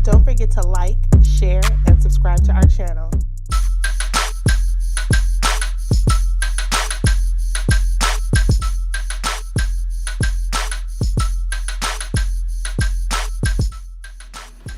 Don't forget to like, share, and subscribe to our channel.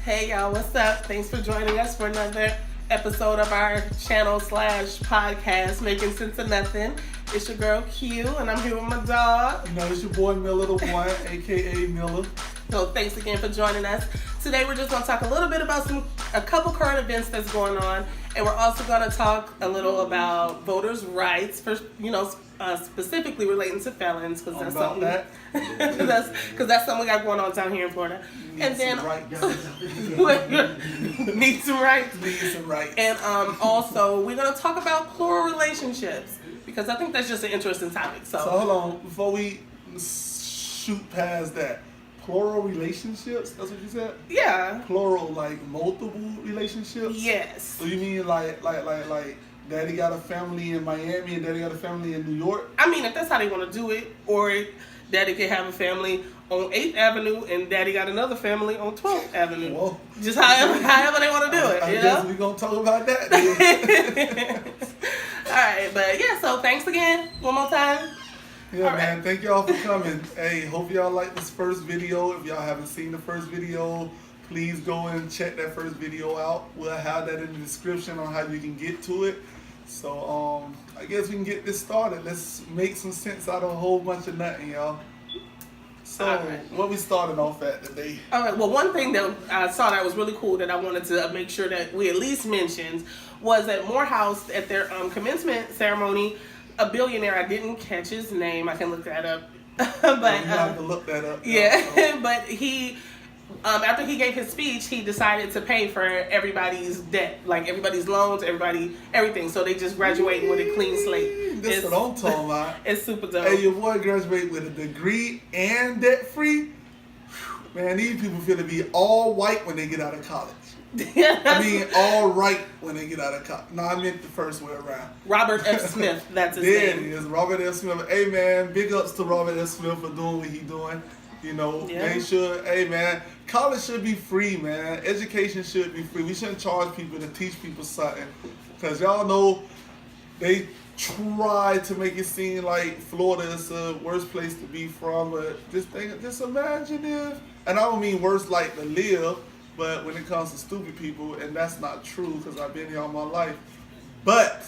Hey y'all, what's up? Thanks for joining us for another episode of our channel / podcast, Making Sense of Nothing. It's your girl Q, and I'm here with my dog. You know, it's your boy Miller the One, aka Miller. So thanks again for joining us. Today we're just going to talk a little bit about a couple current events that's going on, and we're also going to talk a little about voters' rights, for specifically relating to felons, because that's something that's something we got going on down here in Florida. Need some rights. Need some rights. And also we're going to talk about plural relationships, because I think that's just an interesting topic. So hold on, before we shoot past that. Plural relationships? That's what you said? Yeah. Plural, like multiple relationships? Yes. So you mean like daddy got a family in Miami and daddy got a family in New York? I mean, if that's how they want to do it, or daddy can have a family on 8th Avenue and daddy got another family on 12th Avenue. Whoa. Just however they want to do it. I guess we're going to talk about that then. All right, but yeah, so thanks again one more time. Yeah, all man. Right. Thank y'all for coming. Hey, hope y'all like this first video. If y'all haven't seen the first video, please go and check that first video out. We'll have that in the description on how you can get to it. So, I guess we can get this started. Let's make some sense out of a whole bunch of nothing, y'all. So, what we starting off at today? All right. Well, one thing that I saw that was really cool that I wanted to make sure that we at least mentioned was at Morehouse at their commencement ceremony. A billionaire, I didn't catch his name. I can look that up. But you have to look that up. Yeah, but he, after he gave his speech, he decided to pay for everybody's debt, like everybody's loans, everything. So they just graduate with a clean slate. That's what I'm talking about. It's super dope. Hey, your boy graduated with a degree and debt free. Man, these people feel to be all white when they get out of college. I mean, all right when they get out of college. No, I meant the first way around. Robert F. Smith, that's his name. There it is, Robert F. Smith. Hey, man, big ups to Robert F. Smith for doing what he doing. You know, make sure, hey, man, college should be free, man. Education should be free. We shouldn't charge people to teach people something. Because y'all know they try to make it seem like Florida is the worst place to be from. But just imagine if, and I don't mean worst like to live, but when it comes to stupid people, and that's not true because I've been here all my life. But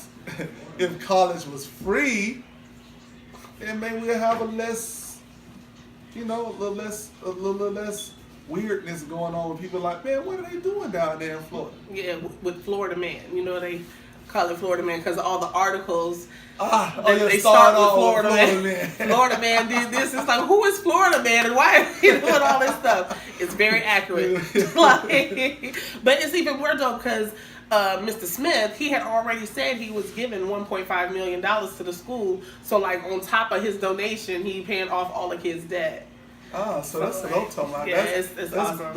if college was free, then maybe we'll have a little less weirdness going on with people like, man, what are they doing down there in Florida? Yeah, with Florida Man. You know, they call it Florida Man because of all the articles. They start with Florida Man. Florida Man did this. It's like, who is Florida Man and why are you doing all this stuff? It's very accurate. But it's even more though because Mr. Smith, he had already said he was giving $1.5 million to the school. So like on top of his donation, he paying off all of his debt. So that's what I'm talking about. Yeah, it's awesome.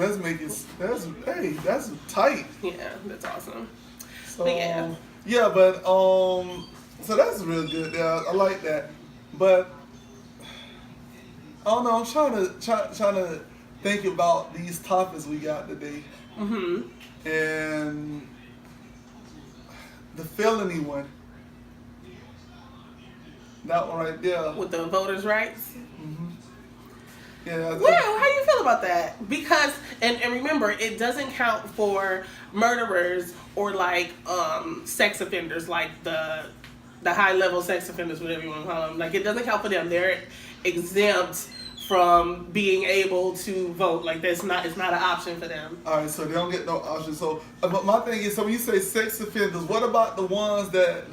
That's tight. Yeah, that's awesome. So but so that's real good. Yeah, I like that. But I don't know. I'm trying to think about these topics we got today. Mm-hmm. And the felony one. That one right there. With the voters' rights. Mm-hmm. Yeah. Well, how you feel about that? Because and remember, it doesn't count for murderers or like sex offenders, like the high level sex offenders, whatever you want to call them. Like it doesn't count for them. They're exempt from being able to vote. Like it's not an option for them. All right, so they don't get no option. So, but my thing is, so when you say sex offenders, what about the ones that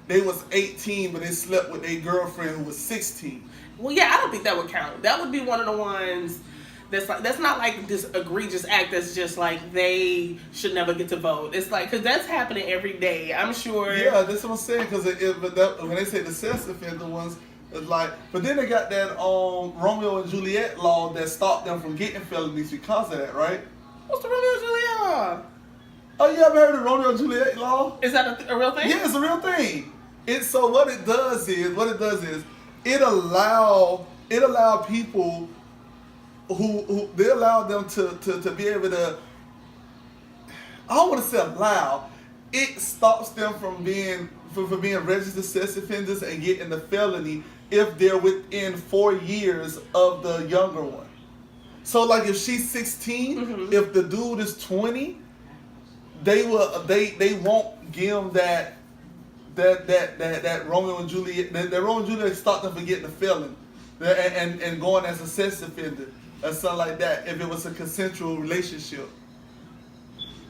they was 18 but they slept with their girlfriend who was 16? Well, yeah, I don't think that would count. That would be one of the ones that's not like this egregious act that's just like they should never get to vote. It's like, because that's happening every day, I'm sure. Yeah, that's what I'm saying, because when they say the sex offender ones, it's like, but then they got that Romeo and Juliet law that stopped them from getting felonies because of that, right? What's the Romeo and Juliet law? Oh, you ever heard of the Romeo and Juliet law? Is that a real thing? Yeah, it's a real thing. So what it does is it allow people who they allow them to be able to, I don't want to say allow, it stops them from being registered sex offenders and getting the felony if they're within 4 years of the younger one. So like if she's 16, if the dude is 20, they won't give them that Romeo and Juliet, that Romeo and Juliet stop them from getting a felony and going as a sex offender or something like that if it was a consensual relationship.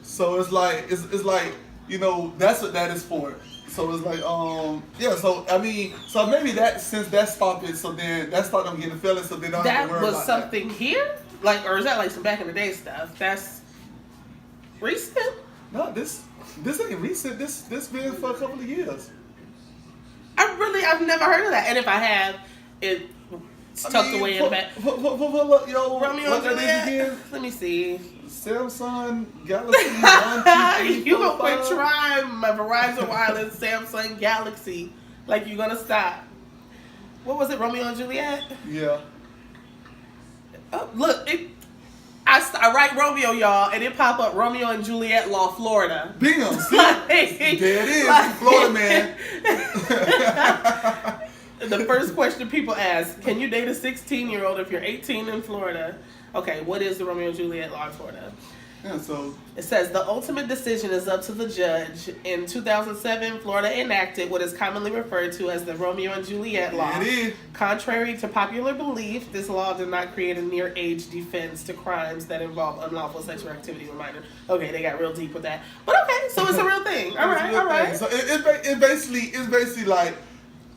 So it's like that's what that is for. So it's like so I mean, so maybe that, since that stopped it, so then that stopped them getting felons, so they don't have to worry about that. That was something here, like, or is that like some back in the day stuff? That's recent. No, this ain't recent. This been for a couple of years. I've never heard of that, and if I have, it's tucked away in the back. Romeo and Juliet. Let me see. Samsung Galaxy 1, 2, 3, You 4, gonna quit 5. trying my Verizon Wireless Samsung Galaxy? Like you gonna stop? What was it, Romeo and Juliet? Yeah. Oh, look, I write Romeo, y'all, and it pop up Romeo and Juliet Law, Florida. Bam! See? There it is, Florida man. The first question people ask: can you date a 16-year-old if you're 18 in Florida? Okay, what is the Romeo and Juliet law in Florida? Yeah, so it says the ultimate decision is up to the judge. In 2007, Florida enacted what is commonly referred to as the Romeo and Juliet law. It is. Contrary to popular belief, this law did not create a near age defense to crimes that involve unlawful sexual activity with minors. Okay, they got real deep with that, but okay, so it's a real thing. All right. So it's basically like,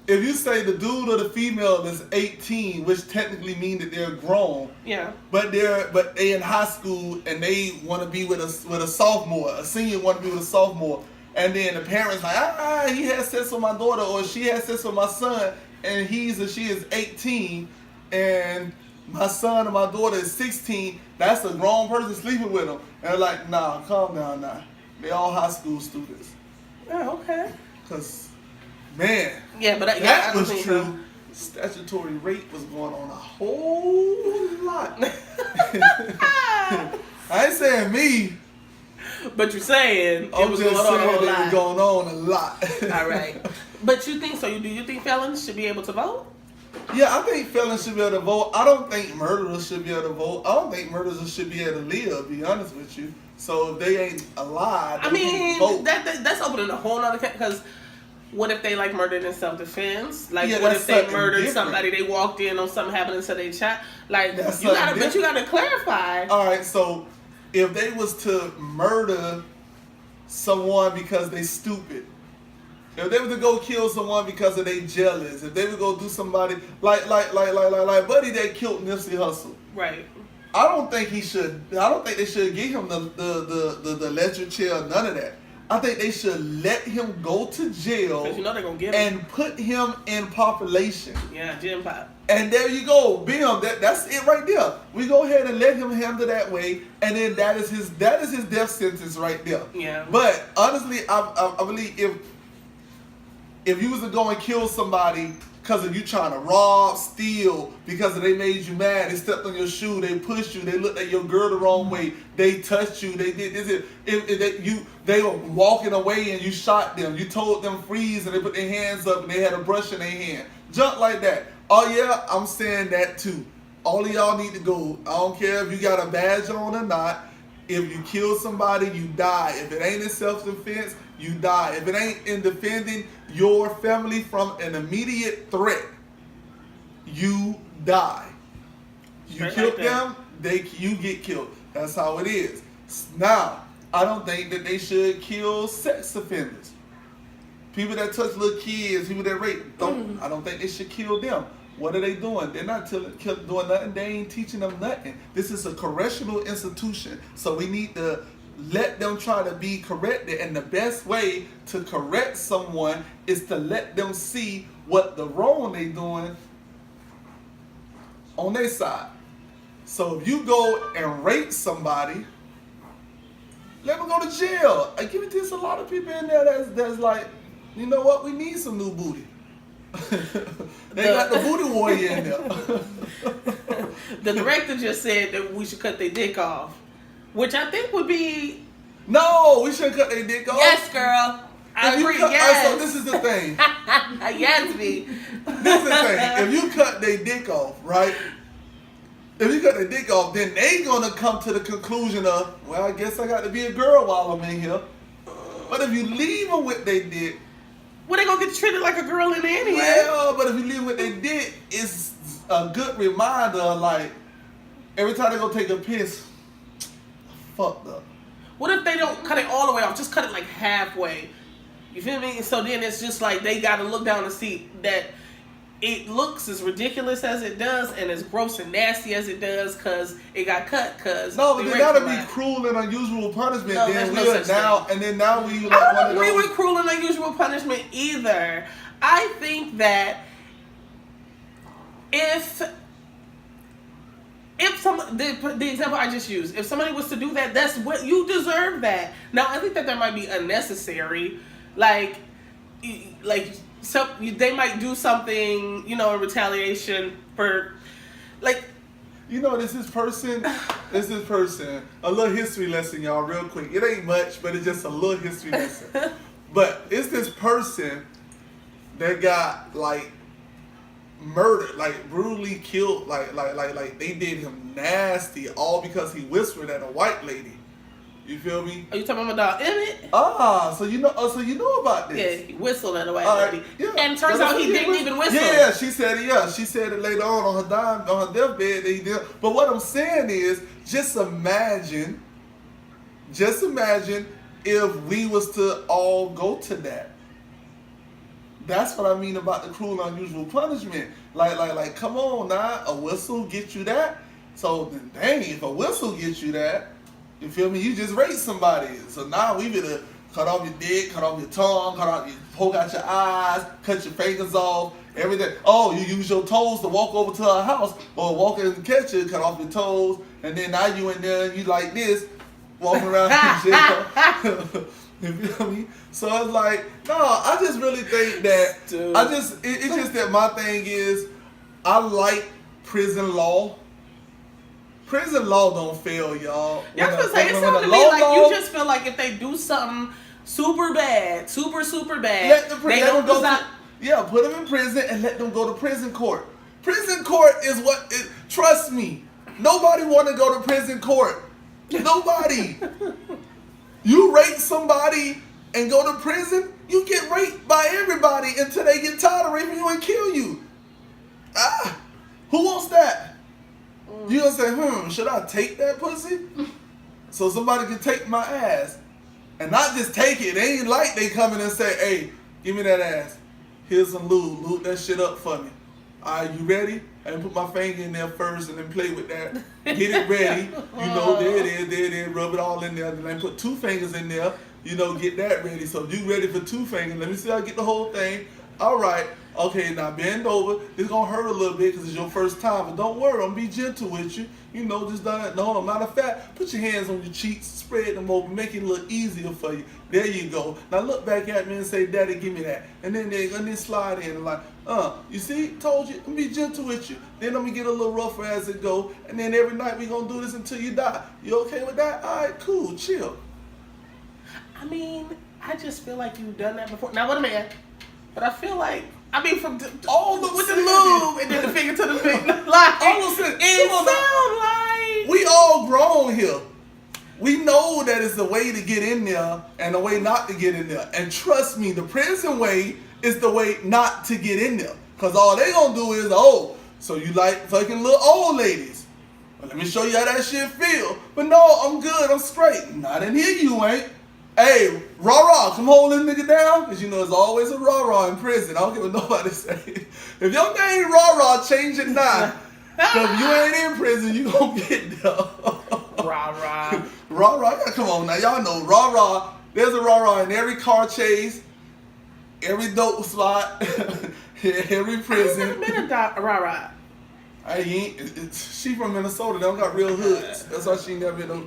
if you say the dude or the female is 18, which technically means that they're grown, yeah, but they in high school and they want to be with a sophomore, a senior want to be with a sophomore, and then the parents like, he has sex with my daughter or she has sex with my son, and he or she is 18, and my son or my daughter is 16. That's a grown person sleeping with them, and they're like, nah, calm down, nah. They all high school students. Oh, okay. Cause man, yeah, but that I was think true. So. Statutory rape was going on a whole lot. I ain't saying me, but you're saying I'm it was just going on a whole saying lot. it was going on a lot. All right, but you think so? Do you think felons should be able to vote? Yeah, I think felons should be able to vote. I don't think murderers should be able to vote. I don't think murderers should be able to live, to be honest with you. So if they ain't alive, I mean, vote. that's opening a whole nother because what if they like murdered in self-defense? Like, yeah, what if they murdered different. somebody? They walked in on something happening to their child. Like, That's you gotta clarify. All right, so if they was to murder someone because they stupid, if they were to go kill someone because of they jealous, if they would go do somebody like Buddy that killed Nipsey Hussle, right? I don't think they should give him the electric chair, none of that. I think they should let him go to jail, because you know they're gonna get him, and put him in population. Yeah, gym pop. And there you go, bam. That's it right there. We go ahead and let him handle that way, and then that is his death sentence right there. Yeah. But honestly, I believe if you was to go and kill somebody because of you trying to rob, steal, because they made you mad, they stepped on your shoe, they pushed you, they looked at your girl the wrong way, they touched you, they did this, they were walking away and you shot them, you told them freeze and they put their hands up and they had a brush in their hand, junk like that. Oh yeah, I'm saying that too. All of y'all need to go. I don't care if you got a badge on or not. If you kill somebody, you die. If it ain't in self-defense, you die. If it ain't in defending your family from an immediate threat, you die. You kill them, you get killed. That's how it is. Now, I don't think that they should kill sex offenders. People that touch little kids, people that rape, I don't think they should kill them. What are they doing? They're not doing nothing. They ain't teaching them nothing. This is a correctional institution. So we need to let them try to be corrected. And the best way to correct someone is to let them see what the wrong they doing on their side. So if you go and rape somebody, let them go to jail. I give it to a lot of people in there that's like, you know what? We need some new booty. They got the booty warrior in there. The director just said that we should cut their dick off, which I think would be. No, we shouldn't cut their dick off. Yes, girl. I agree. Yes. So this is the thing. Yes, me. This is the thing. If you cut their dick off, right? If you cut their dick off, then they gonna come to the conclusion of, well, I guess I got to be a girl while I'm in here. But if you leave them with their dick, well, they gonna get treated like a girl in the end. Well, but if you leave them with their dick, it's a good reminder. Like every time they go take a piss, fucked up. What if they don't cut it all the way off? Just cut it like halfway. You feel me? So then it's just like they gotta look down and see that it looks as ridiculous as it does and as gross and nasty as it does because it got cut. Cause no, but there gotta be cruel and unusual punishment. No, then no we now thing. And then now we like I don't agree with cruel and unusual punishment either. I think that if the example I just used, if somebody was to do that, that's what you deserve. That. Now I think that might be unnecessary, like so they might do something, in retaliation for, like. This person. A little history lesson, y'all, real quick. It ain't much, but it's just a little history lesson. But it's this person that got like murdered, like brutally killed, like they did him nasty, all because he whispered at a white lady. You feel me? Are you talking about Emmett? So you know about this. Yeah, he whistled at a white lady. Yeah. And turns out he didn't even whistle. Yeah, she said it. Yeah, she said it later on her deathbed that he did. But what I'm saying is, just imagine if we was to all go to that. That's what I mean about the cruel and unusual punishment. Like, come on now, a whistle get you that. So dang, if a whistle gets you that, you feel me? You just raped somebody. So now we better cut off your dick, cut off your tongue, poke out your eyes, cut your fingers off, everything. Oh, you use your toes to walk over to her house or walk in and catch her, cut off your toes, and then now you in there and you like this, walking around and shit. You feel me? So it's like, no, I just really think that it's just that my thing is I like prison law. Prison law don't fail, y'all. Yeah, I was gonna say, it sounds to me like you just feel like if they do something super bad, super bad, put them in prison and let them go to prison court. Prison court is trust me, nobody want to go to prison court. Nobody. You rape somebody and go to prison, you get raped by everybody until they get tired of raping you and kill you. Who wants that? You gonna say, should I take that pussy? So somebody can take my ass. And not just take it. They ain't like they come in and say, hey, give me that ass. Here's some lube. Lube that shit up for me. Alright, you ready? I put my finger in there first and then play with that. Get it ready. There it is. Rub it all in there. Then I put 2 fingers in there. Get that ready. So you ready for 2 fingers. Let me see how I get the whole thing. Alright. Okay, now bend over. It's gonna hurt a little bit because it's your first time, but don't worry, I'm gonna be gentle with you. Just done it. No, matter of fact, put your hands on your cheeks, spread them open, make it a little easier for you. There you go. Now look back at me and say, Daddy, give me that. And then slide in and like, you see, told you, I'm gonna be gentle with you. Then I'm gonna get a little rougher as it go. And then every night we gonna do this until you die. You okay with that? All right, cool, chill. I mean, I just feel like you've done that before. Now, what a man. But I feel like, from all the with the lube and then the finger to the finger, like it sound like we all grown here. We know that it's the way to get in there and the way not to get in there. And trust me, the prison way is the way not to get in there. Cause all they gonna do is, so you like fucking little old ladies. Well, let me show you how that shit feel. But no, I'm good, I'm straight. Not in here, you ain't. Hey, rah-rah, come hold this nigga down. Because there's always a rah-rah in prison. I don't care what nobody say. If your name rah-rah, change it now. Because if you ain't in prison, you gonna get there. Rah-rah. Rah-rah, come on now. Y'all know rah-rah. There's a rah-rah in every car chase, every dope slot, every prison. I've never been a rah-rah. She from Minnesota. They don't got real hoods. That's why she never been no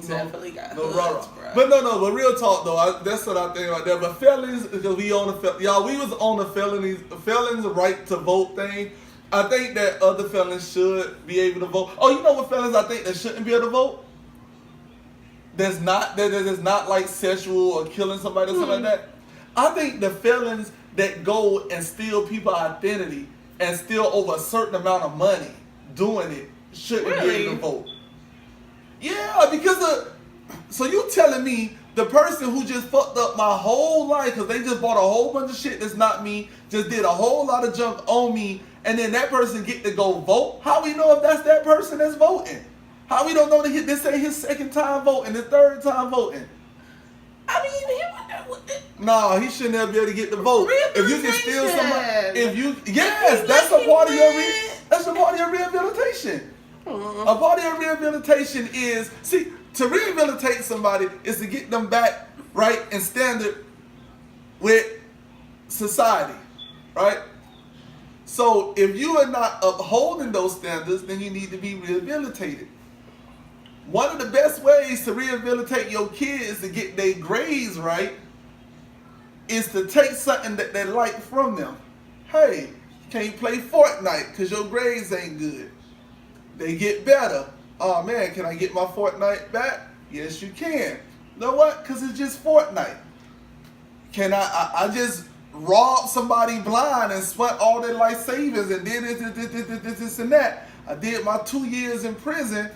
rah-rah. Bro. But real talk though. That's what I think about that. But felons, because we was on the felons right to vote thing. I think that other felons should be able to vote. Oh, you know what felons I think that shouldn't be able to vote? That's not like sexual or killing somebody or something like that. I think the felons that go and steal people's identity and steal over a certain amount of money doing it shouldn't be able to vote. Yeah, because so you telling me the person who just fucked up my whole life because they just bought a whole bunch of shit that's not me, just did a whole lot of junk on me, and then that person get to go vote? How we know if that's that person that's voting? How we don't know that this ain't his second time voting, his third time voting? I mean, no, he shouldn't ever be able to get the vote. If you can steal somebody, yes, that's a part of your rehabilitation. A part of your rehabilitation is, to rehabilitate somebody is to get them back right in standard with society, right? So if you are not upholding those standards, then you need to be rehabilitated. One of the best ways to rehabilitate your kids to get their grades right is to take something that they like from them. Hey, you can't play Fortnite because your grades ain't good. They get better. Oh man, can I get my Fortnite back? Yes, you can. You know what? Because it's just Fortnite. Can I just rob somebody blind and spent all their life savings and did this and that? I did my 2 years in prison.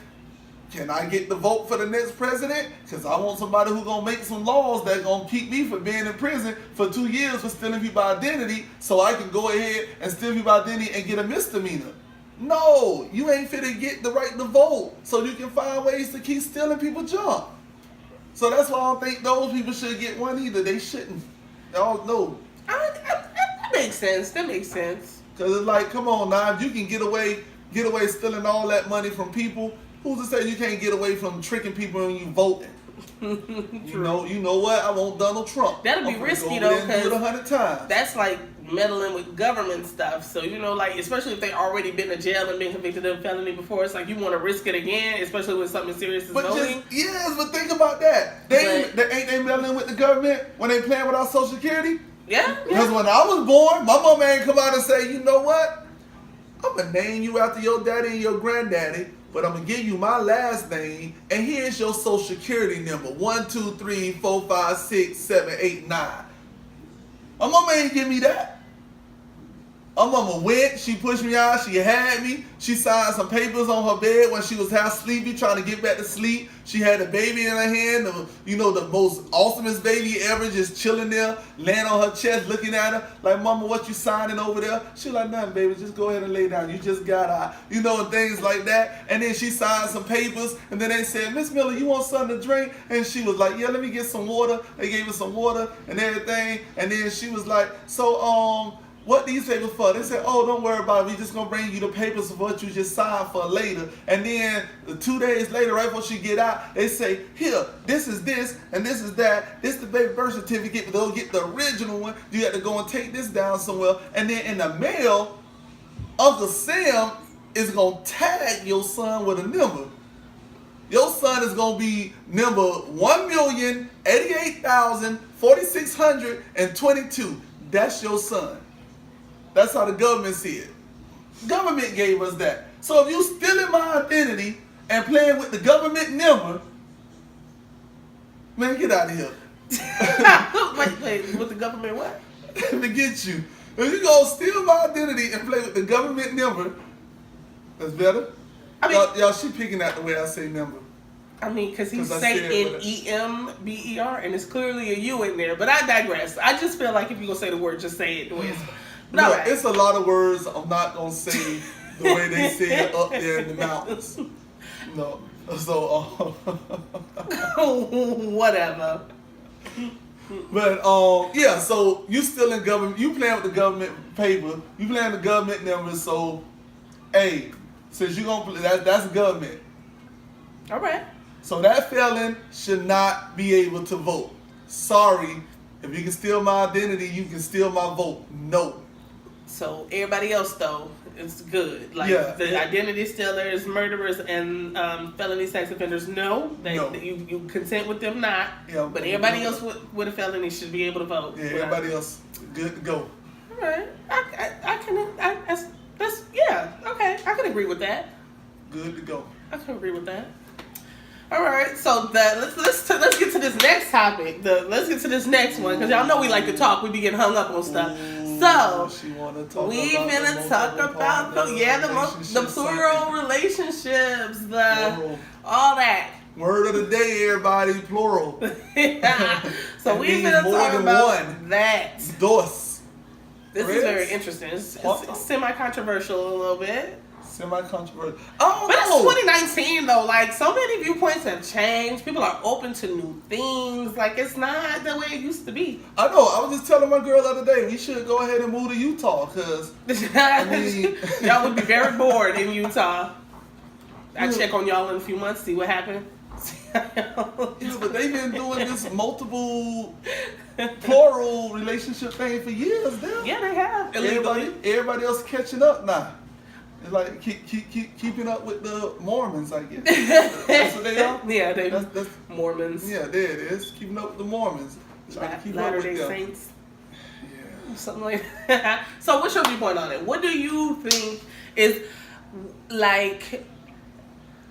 Can I get the vote for the next president? Because I want somebody who's going to make some laws that's going to keep me from being in prison for 2 years for stealing people's identity so I can go ahead and steal people's identity and get a misdemeanor. No, you ain't fit to get the right to vote so you can find ways to keep stealing people's junk. So that's why I don't think those people should get one either. They shouldn't. Y'all know. That makes sense. That makes sense. Because it's like, come on now, if you can get away stealing all that money from people, who's to say you can't get away from tricking people when you voting? You know what? I want Donald Trump. That'll be risky though, because 100 times. That's like meddling with government stuff. So like, especially if they already been to jail and been convicted of felony before, it's like you want to risk it again, especially when something serious is voting. But think about that. Ain't they meddling with the government when they playing with our Social Security? Yeah. Because when I was born, my mama ain't come out and say, you know what? I'm gonna name you after your daddy and your granddaddy, but I'm gonna give you my last name, and here's your Social Security number: 1, 2, 3, 4, 5, 6, 7, 8, 9. My mama ain't give me that. My mama went, she pushed me out, she had me, she signed some papers on her bed when she was half sleepy, trying to get back to sleep. She had a baby in her hand, the most awesomest baby ever, just chilling there, laying on her chest, looking at her, like, Mama, what you signing over there? She like, nothing, baby, just go ahead and lay down, you just got out, and things like that. And then she signed some papers, and then they said, Miss Miller, you want something to drink? And she was like, yeah, let me get some water. They gave her some water and everything, and then she was like, so, what these papers for? They said, oh, don't worry about it. We just going to bring you the papers of what you just signed for later. And then 2 days later, right before she get out, they say, here, this is this, and this is that. This is the baby birth certificate, but they'll get the original one. You have to go and take this down somewhere. And then in the mail, Uncle Sam is going to tag your son with a number. Your son is going to be number 1,088,4622. That's your son. That's how the government see it. Government gave us that. So if you stealing my identity and playing with the government number, man, get out of here. Wait, with the government what? To get you. If you gonna steal my identity and play with the government number, that's better. I mean, y'all, she picking out the way I say number. I mean, because he's saying EMBER, and it's clearly a U in there. But I digress. I just feel like if you're going to say the word, just say it the way it's... No, right. It's a lot of words I'm not going to say the way they say it up there in the mountains. No. So, whatever. But, yeah, so you still in government. You playing with the government paper. You playing the government numbers. So, hey, since you're going to play, that's government. All right. So that felon should not be able to vote. Sorry. If you can steal my identity, you can steal my vote. No. So everybody else, though, it's good. Like, the identity stealers, murderers, and felony sex offenders, no. You consent with them, not. Yeah, but everybody else with a felony should be able to vote. Yeah, everybody else, good to go. All right. Okay, I can agree with that. Good to go. I can agree with that. All right, so let's get to this next topic. Let's get to this next one because y'all know we like to talk. We be getting hung up on stuff. So we finna talk about the plural relationships, all that. Word of the day, everybody, plural. So we finna talk about that. Dos. This is very interesting. It's semi-controversial a little bit. Semi-controversial. But it's 2019 though. Like, so many viewpoints have changed. People are open to new things. Like, it's not the way it used to be. I know. I was just telling my girl the other day we should go ahead and move to Utah because y'all would be very bored in Utah. I check on y'all in a few months, see what happened. But they've been doing this multiple plural relationship thing for years now. Yeah, they have. Everybody else catching up now. It's like keeping up with the Mormons, I guess. That's what they are? Yeah, that's Mormons. Yeah, there it is. Keeping up with the Mormons. Trying to keep up with them. Latter-day Saints. Yeah. Something like that. So what's your viewpoint on it? What do you think is, like,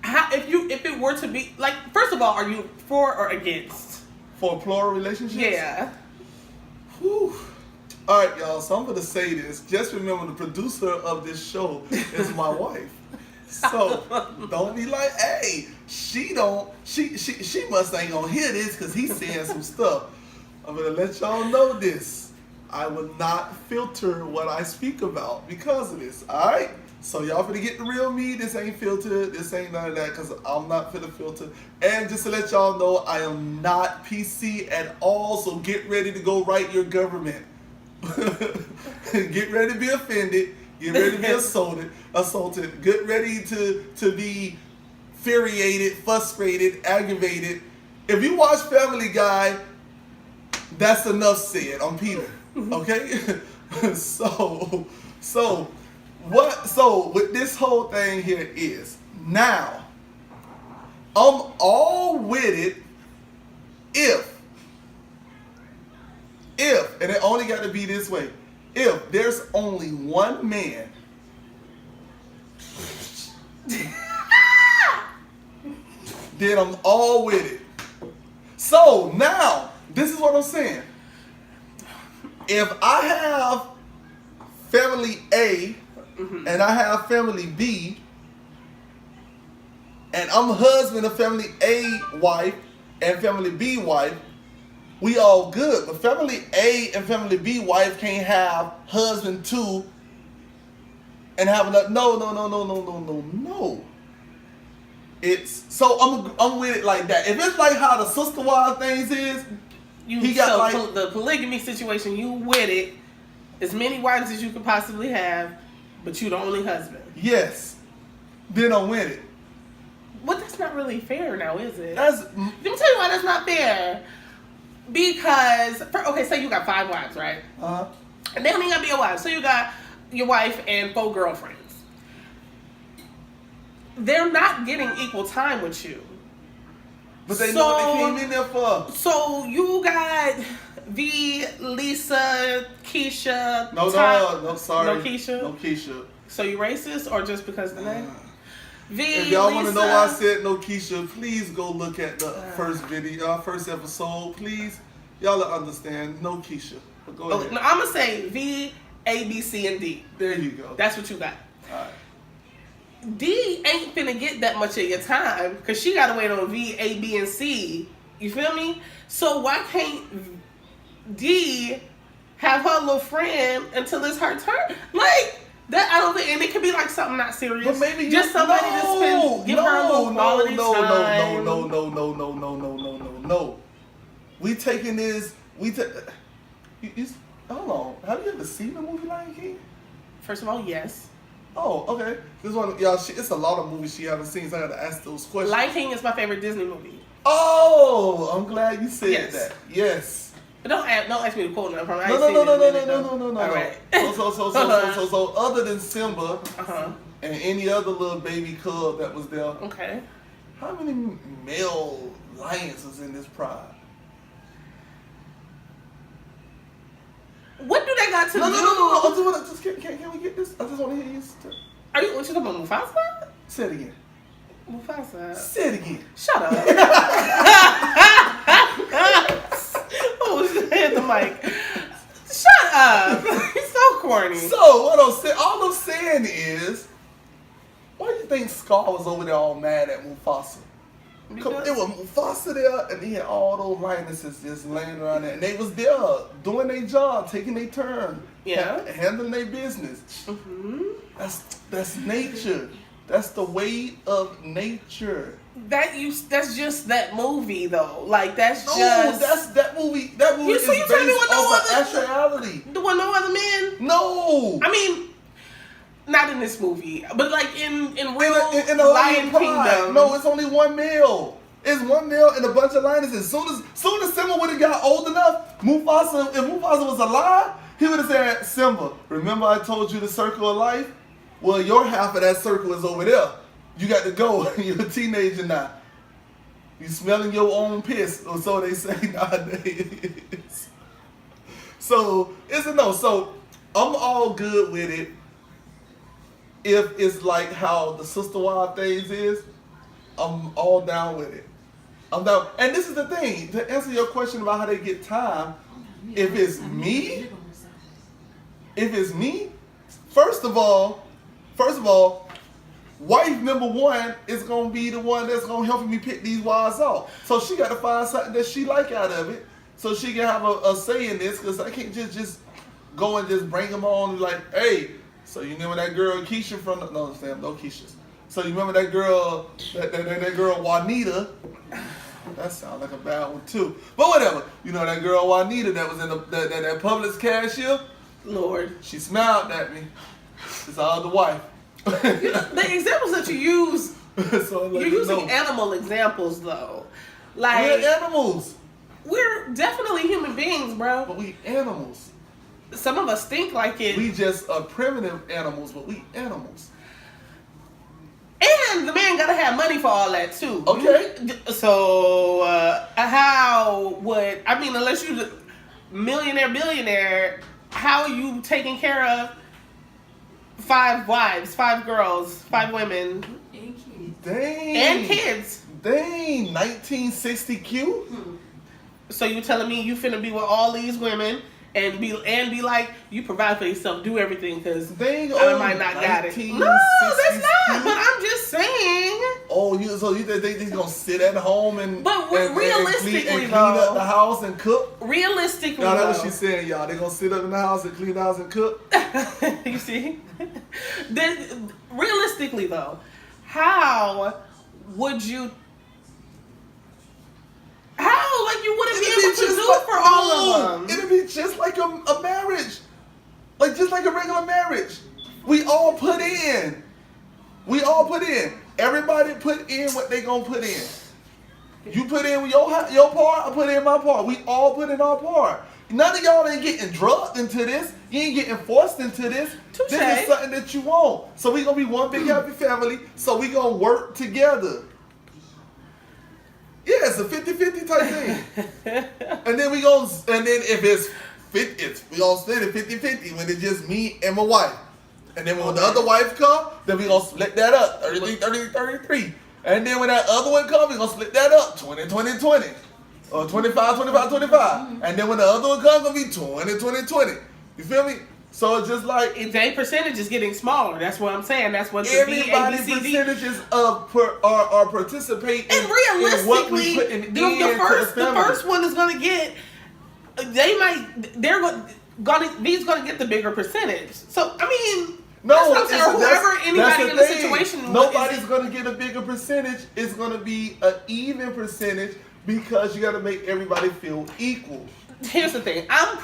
if it were to be, like, first of all, are you for or against? For a plural relationship? Yeah. Whew. All right, y'all. So I'm going to say this. Just remember, the producer of this show is my wife. So don't be like, hey, she must ain't gonna hear this because he's saying some stuff. I'm gonna let y'all know this. I will not filter what I speak about because of this. All right. So y'all finna get the real me. This ain't filtered. This ain't none of that because I'm not finna filter. And just to let y'all know, I am not PC at all. So get ready to go write your government. Get ready to be offended. Get ready to be assaulted. Get ready to be infuriated, frustrated, aggravated. If you watch Family Guy, that's enough said on Peter. Okay? So with this whole thing here is, now I'm all with it if and it only got to be this way, if there's only one man then I'm all with it. So now this is what I'm saying. If I have family A and I have family B, and I'm husband of family A wife and family B wife, we all good. But family A and family B wife can't have husband too and have another. No. It's so I'm with it like that. If it's like how the sister wives things is, the polygamy situation, you with it, as many wives as you could possibly have, but you the only husband. Yes. Then I'm with it. But that's not really fair now, is it? Let me tell you why that's not fair. Because, say you got 5 wives, right? Uh-huh. And they don't even gotta be your wives. So you got your wife and 4 girlfriends. They're not getting equal time with you. But they know what they came in there for. So you got V, Lisa, Keisha. No, sorry. No Keisha? No Keisha. So you racist or just because of the name? If y'all want to know why I said no Keisha, please go look at the first video, first episode, please. Y'all will understand. No Keisha. But go ahead. No, I'm going to say V, A, B, C, and D. There you go. That's what you got. All right. D ain't finna get that much of your time because she got to wait on V, A, B, and C. You feel me? So why can't D have her little friend until it's her turn? Like, that I don't think, and it could be like something not serious. But maybe just somebody to spend, give her a little quality time. No. We taking this. Hold on. Have you ever seen the movie Lion King? First of all, yes. Oh, okay. This one, y'all. It's a lot of movies she haven't seen, so I got to ask those questions. Lion King is my favorite Disney movie. Oh, I'm glad you said that. Yes. But don't ask me to quote them. No. All right. So other than Simba and any other little baby cub that was there, okay. How many male lions was in this pride? What do they got to No. Just can we get this? I just want to hear you. Are you talking about Mufasa? Say it again. Mufasa. Say it again. Shut up. Oh, hit the mic. Shut up. He's so corny. So what all I'm saying is, why do you think Scar was over there all mad at Mufasa? Because it was Mufasa there, and he had all those lionesses just laying around there, and they was there doing their job, taking their turn, handling their business. Mm-hmm. That's nature. That's the way of nature. That's just that movie though. Like that's no, just that's that movie. That movie is based off of actuality. There were no other men. No, I mean, not in this movie, but like in real in the Lion Kingdom. No, it's only one male. It's one male and a bunch of lionesses. As soon as Simba would have got old enough, if Mufasa was alive, he would have said, Simba, remember I told you the circle of life? Well, your half of that circle is over there. You got to go. You're a teenager now. You smelling your own piss, or so they say nowadays. So it's a no. So I'm all good with it. If it's like how the Sister Wild things is, I'm all down with it. I'm down. And this is the thing, to answer your question about how they get time, if it's me, first of all, wife number one is going to be the one that's going to help me pick these wives out. So she got to find something that she like out of it so she can have a say in this, because I can't just go and just bring them on and like, hey, so you remember that girl Keisha from the, no Keishas. So you remember that girl, that girl Juanita? That sounds like a bad one too. But whatever. You know that girl Juanita that was in that Publix cashier? Lord. She smiled at me. It's our other wife. The examples that you use, so you're using animal examples though. Like we're animals. We're definitely human beings, bro. But we animals. Some of us think like it. We just are primitive animals, but we animals. And the man gotta have money for all that too. Okay. So how would unless you're the billionaire, how are you taking care of 5 wives, 5 girls, 5 women, and kids? Dang. And kids? Dang, 1960 cute. So you telling me you finna be with all these women and be like, you provide for yourself, do everything, because I might not got it. No, that's not. But I'm just saying. Oh, so you think they just gonna sit at home and realistically clean up the house and cook? Realistically, no, that's what she's saying, y'all. They gonna sit up in the house and clean the house and cook. You see? Realistically, though, how would you? How? Like, you wouldn't be able to do for all of them. It'd be just like a marriage. Like, just like a regular marriage. We all put in. Everybody put in what they gonna put in. You put in your part, I put in my part. We all put in our part. None of y'all ain't getting drugged into this. You ain't getting forced into this. Touché. This is something that you want. So we gonna be one big happy family. So we gonna work together. Yeah, it's a 50-50 type thing. and then if it's 50, we gonna split it 50-50 when it's just me and my wife. And then when the other wife come, then we gonna split that up, 33. And then when that other one comes, we gonna split that up, 20. Or 25. And then when the other one comes, gonna be 20. You feel me? So it's just like their percentage is getting smaller. That's what I'm saying. That's what everybody's percentages are participating. And realistically, in what we put in the first one is gonna get. He's gonna get the bigger percentage. So I mean, no, anybody in the situation, nobody's gonna get a bigger percentage. It's gonna be an even percentage because you got to make everybody feel equal. Here's the thing. I'm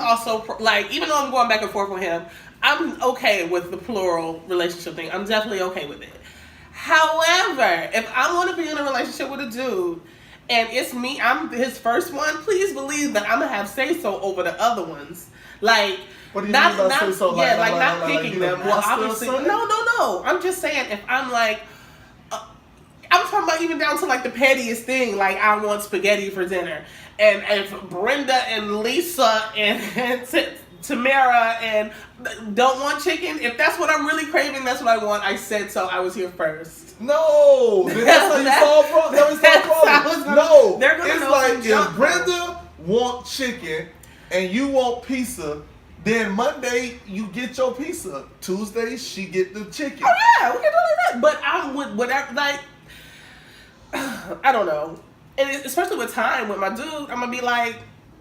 also pro, like, even though I'm going back and forth with him, I'm okay with the plural relationship thing. I'm definitely okay with it. However, if I want to be in a relationship with a dude and it's me, I'm his first one, please believe that I'm going to have say-so over the other ones. Like, what do you mean by say-so? Yeah, like not picking them. Well, obviously, no. I'm just saying, if I'm like, I'm talking about even down to like the pettiest thing, like I want spaghetti for dinner. And if Brenda and Lisa and Tamara and don't want chicken. If that's what I'm really craving, that's what I want. I said so. I was here first. No, that's how you solve problems. No, they're gonna it's know like some junk, if Brenda want chicken and you want pizza, then Monday you get your pizza. Tuesday she get the chicken. Oh yeah, we can do that. But I'm with whatever. Like, I don't know, and especially with time with my dude, I'm gonna be like.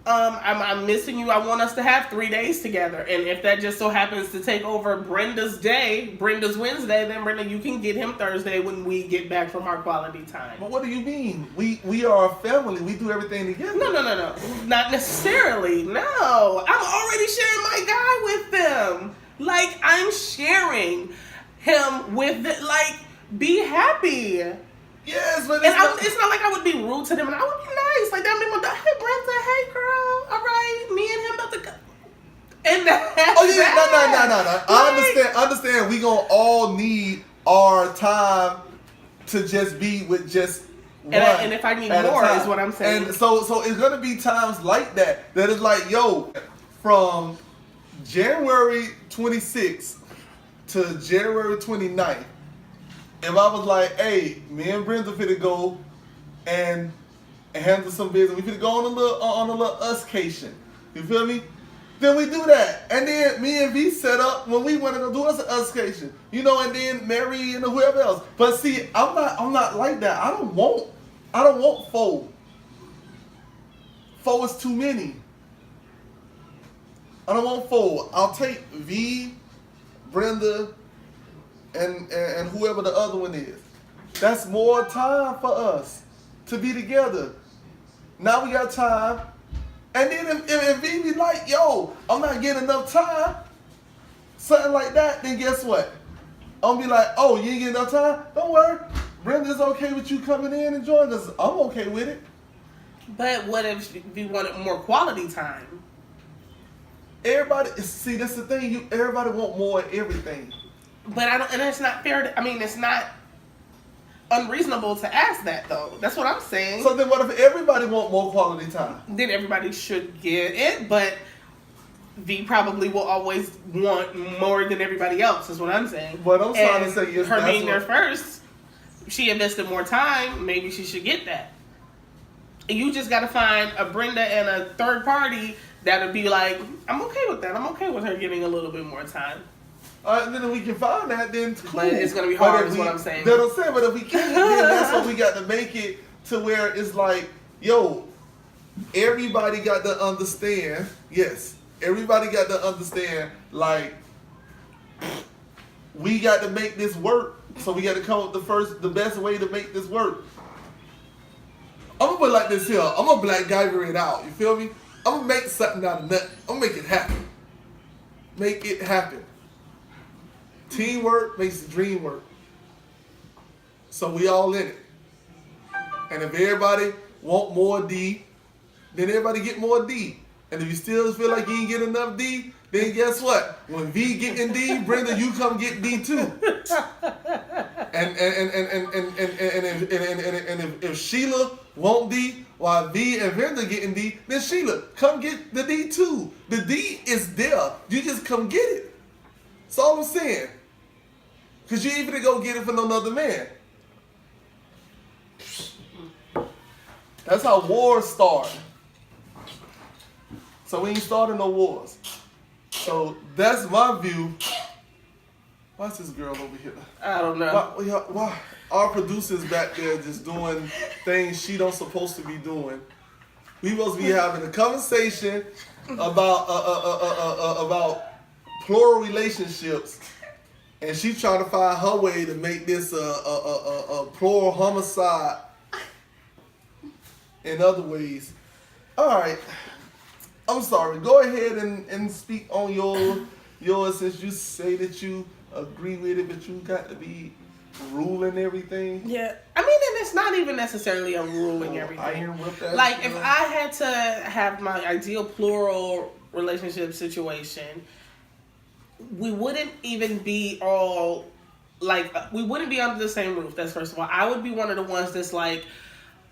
I'm missing you. I want us to have 3 days together. And if that just so happens to take over Brenda's day, Brenda's Wednesday, then Brenda, you can get him Thursday when we get back from our quality time. But what do you mean? We are a family. We do everything together. No. Not necessarily. No. I'm already sharing my guy with them. Like, I'm sharing him with the, like, be happy. Yes, but it's not like I would be rude to them, and I would be nice. Like, that would be my, hey, Brenda, hey, girl, all right, me and him about to go. And that's no. I understand. We gonna all need our time to just be with just one. And if I need more, is what I'm saying. And so it's gonna be times like that is like, yo, from January 26th to January 29th. If I was like, hey, me and Brenda finna go and handle some business, we finna go on a little uscation. You feel me? Then we do that, and then me and V set up when we want to go do us an uscation, you know, and then Mary and whoever else. But see, I'm not like that. I don't want 4. 4 is too many. I don't want 4. I'll take V, Brenda, and whoever the other one is. That's more time for us to be together. Now we got time. And then if V be like, yo, I'm not getting enough time, something like that, then guess what? I'm gonna be like, oh, you ain't getting enough time? Don't worry. Brenda's okay with you coming in and joining us. I'm okay with it. But what if we wanted more quality time? Everybody, see, that's the thing. Everybody want more of everything. But and it's not fair. It's not unreasonable to ask that, though. That's what I'm saying. So then what if everybody want more quality time? Then everybody should get it, but V probably will always want more than everybody else, is what I'm saying. What I'm trying to say is her being there first, she invested more time, maybe she should get that. And you just got to find a Brenda and a third party that would be like, I'm okay with that. I'm okay with her getting a little bit more time. Then if we can find that, then cool. But it's going to be hard, is what I'm saying. That's what I'm saying. But if we can't, then that's what we got to make it to where it's like, yo, everybody got to understand. Yes, everybody got to understand, like, we got to make this work. So we got to come up with the best way to make this work. I'm going to put it like this here. I'm going to Black Guyver it out. You feel me? I'm going to make something out of nothing. I'm going to make it happen. Make it happen. Teamwork makes the dream work. So we all in it. And if everybody want more D, then everybody get more D. And if you still feel like you ain't get enough D, then guess what? When V getting D, Brenda, you come get D too. And if Sheila want D while V and Brenda getting D, then Sheila, come get the D too. The D is there. You just come get it. That's all I'm saying. Because you ain't even go get it for no other man. That's how wars start. So we ain't starting no wars. So that's my view. Why's this girl over here? I don't know. Why our producer's back there just doing things she don't supposed to be doing? We supposed to be having a conversation about plural relationships. And she's trying to find her way to make this a plural homicide in other ways. All right. I'm sorry. Go ahead and speak on yours since you say that you agree with it, but you got to be ruling everything. Yeah. I mean, and it's not even necessarily a ruling everything. Iron whip that, like, if I had to have my ideal plural relationship situation, we wouldn't even be all, like, we wouldn't be under the same roof. That's first of all. I would be one of the ones that's like,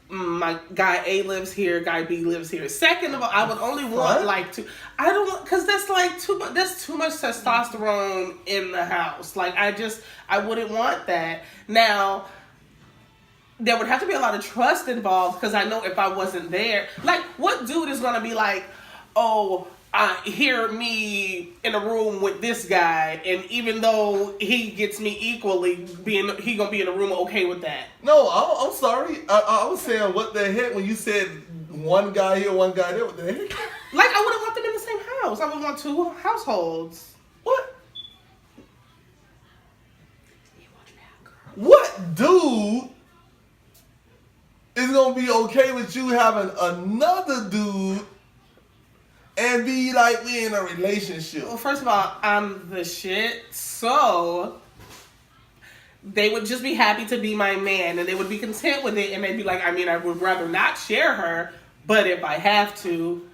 my guy A lives here, guy B lives here. Second of all, I would only want like two. I don't want, because that's like too much. That's too much testosterone in the house. Like I wouldn't want that. Now, there would have to be a lot of trust involved, because I know if I wasn't there, like, what dude is gonna be like, oh, hear me in a room with this guy, and even though he gets me equally, he gonna be in a room okay with that? No, I'm sorry. I was saying, what the heck, when you said one guy here, one guy there, what the heck? Like, I wouldn't want them in the same house. I would want two households. What? What dude is gonna be okay with you having another dude and be like, we in a relationship? Well, first of all, I'm the shit, so they would just be happy to be my man, and they would be content with it, and they'd be like, I mean, I would rather not share her, but if I have to.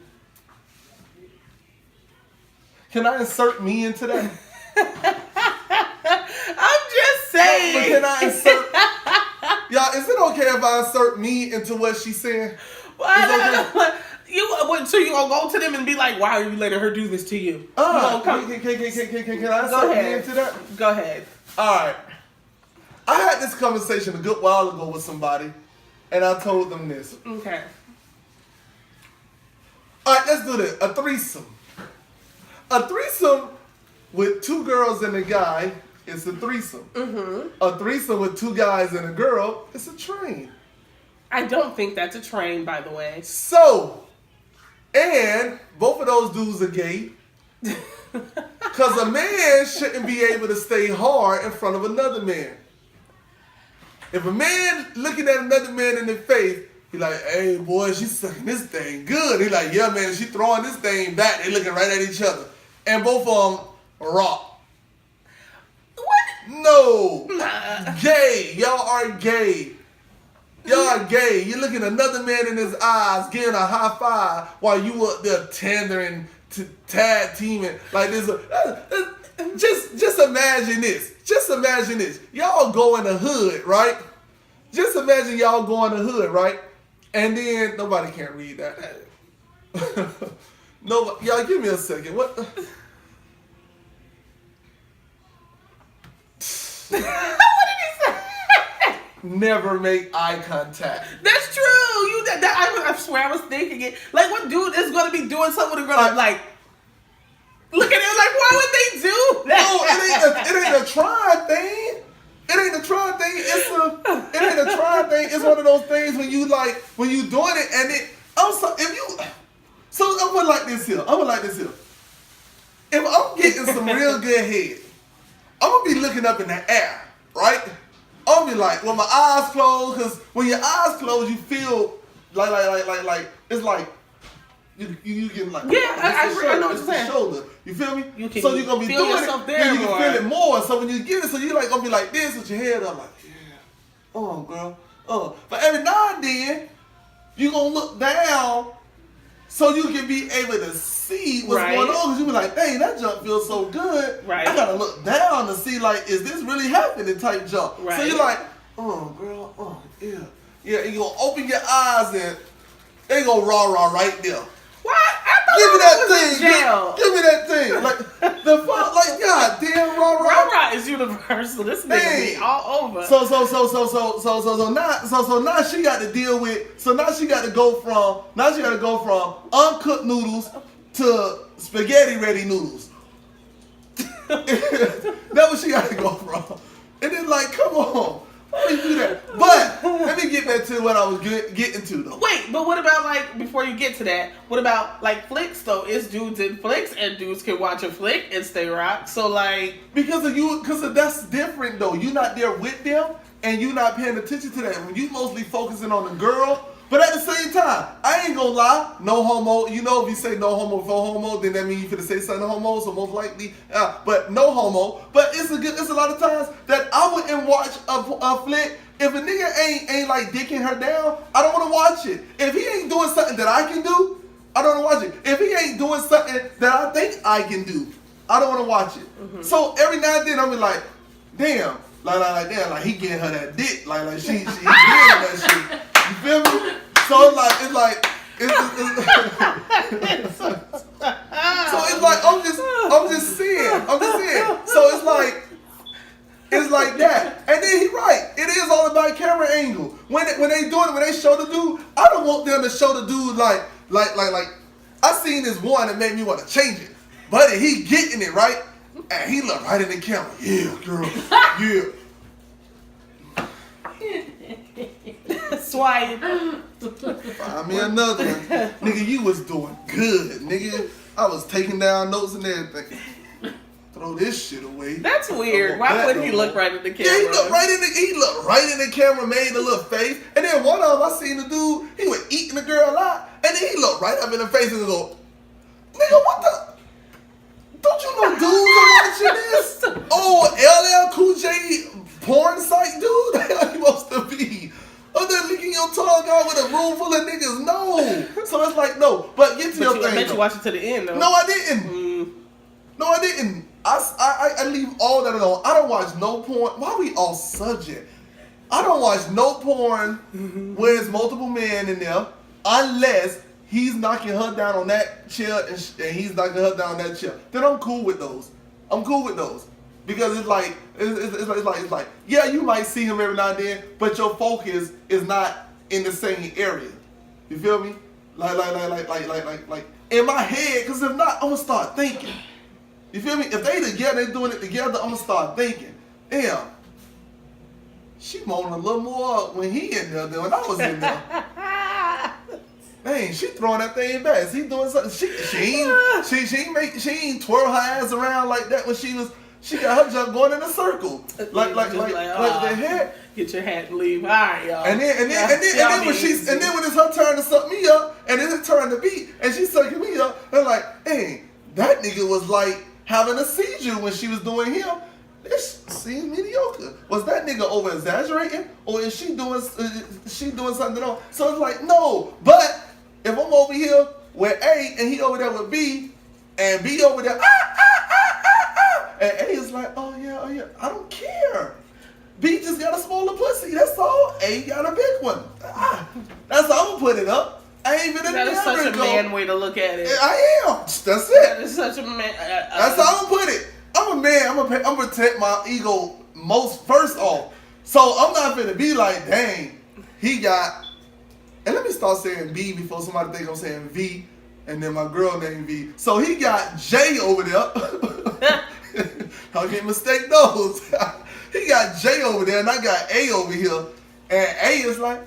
Can I insert me into that? I'm just saying. But can I insert? Y'all, is it okay if I insert me into what she's saying? Well, so you gonna go to them and be like, why are you letting her do this to you? Can I insert me into that? Go ahead. All right. I had this conversation a good while ago with somebody, and I told them this. Okay. All right, let's do this. A threesome. A threesome with two girls and a guy is a threesome. Mm-hmm. A threesome with two guys and a girl is a train. I don't think that's a train, by the way. So, and both of those dudes are gay. Because a man shouldn't be able to stay hard in front of another man. If a man looking at another man in the face, he like, hey, boy, she's sucking this thing good. He like, yeah, man, she throwing this thing back. They looking right at each other. And both of them are raw. What? No. Nah. Gay. Y'all are gay. Y'all are gay. You're looking at another man in his eyes, getting a high five while you up there tendering, tag teaming. Like this. Just imagine this. Just imagine this. Y'all go in the hood, right? Just imagine y'all go in the hood, right? And then nobody can read that. No, y'all give me a second. What? What did he say? Never make eye contact. That's true. I swear I was thinking it. Like, what dude is going to be doing something with a girl like look at it, like, why would they do that? No, it ain't a trying thing. It ain't a trying thing. It ain't a trying thing. It's one of those things when you doing it and it. So I'm gonna like this here. If I'm getting some real good head, I'm gonna be looking up in the air, right? I'm gonna be like, with my eyes closed, because when your eyes closed, you feel like it's like you getting like I know what you're saying. Shoulder, you feel me? So you're gonna be feel doing yourself it, there you more. can feel it more. So when you get it, so you like gonna be like this with your head up, like girl, But every now and then, you gonna look down. So you can be able to see what's going on. Because you be like, dang, that jump feels so good. Right. I got to look down to see, like, is this really happening type jump? Right. So you're like, girl, yeah. Yeah, and you're going to open your eyes and they go rah-rah right there. What? I thought Give me that thing. Jail. Give me that thing. Like, the fuck, like, god damn, rah-rah. Rah-rah is universal. This nigga be all over. So now she got to deal with, so now she got to go from uncooked noodles to spaghetti ready noodles. That's what she got to go from. And then like, come on. Why do you do that? But let me get back to what I was getting to though. Wait, but what about like, before you get to that, what about like flicks though? It's dudes in flicks and dudes can watch a flick and stay rock. So like, because that's different though. You're not there with them and you're not paying attention to that. When you mostly focusing on the girl. But at the same time, I ain't gonna lie, no homo. You know, if you say no homo for homo, then that means you finna say something homo. So most likely, but no homo. But it's a lot of times that I wouldn't watch a flick if a nigga ain't like dicking her down. I don't want to watch it. If he ain't doing something that I can do, I don't want to watch it. If he ain't doing something that I think I can do, I don't want to watch it. Mm-hmm. So every now and then I'm like, damn, like he getting her that dick, like she getting that shit. You feel me? So it's like so it's like I'm just saying. So it's like that. And then he right. It is all about camera angle. When they doing it, when they show the dude, I don't want them to show the dude like I seen this one that made me want to change it. But he getting it right, and he look right in the camera. Yeah, girl. Yeah. Swipe. Find me another one. Nigga, you was doing good, nigga. I was taking down notes and everything. Throw this shit away. That's weird. Why wouldn't he look right in the camera? Yeah, he looked right in the camera, made a little face. And then one of them, I seen the dude, he was eating the girl out. And then he looked right up in the face and go, nigga, what the? Don't you know dudes are watching this? Oh, LL Cool J porn site, dude? How you supposed to be? Oh, they're licking your tongue out with a room full of niggas. No. So it's like, no. But get to your thing. I bet you watch it to the end, though. No, I didn't. No, I didn't. I leave all that alone. I don't watch no porn. Why we all subject? I don't watch no porn where there's multiple men in there unless he's knocking her down on that chair and he's knocking her down on that chair. Then I'm cool with those. Because it's like, yeah, you might see him every now and then, but your focus is not in the same area. You feel me? Like in my head, because if not, I'm gonna start thinking. You feel me? If they together, they doing it together, I'm gonna start thinking, damn, she moaning a little more when he in there than when I was in there. Dang, she throwing that thing back. Is he doing something? She ain't twirl her ass around like that when she got her jump going in a circle. Like the head. Get your hat and leave. All right, y'all. And then when it's her turn to suck me up, and then it's turn to beat, and she's sucking me up, they're like, hey, that nigga was like having a seizure when she was doing him. This seems mediocre. Was that nigga over exaggerating, or is she doing something else? So it's like, no. But if I'm over here with A and he over there with B, and B over there, and A is like, oh yeah, I don't care. B just got a smaller pussy, that's all. A got a big one. That's how I'm gonna put it up. I ain't even in That is such a man way to look at it. I am. That's it. That is such a man. That's how I'm gonna put it. I'm a man. I'm gonna protect my ego first off. So I'm not gonna be like, dang, he got. And let me start saying B before somebody think I'm saying V, and then my girl named V. So he got J over there. I can't mistake those. He got J over there, and I got A over here. And A is like,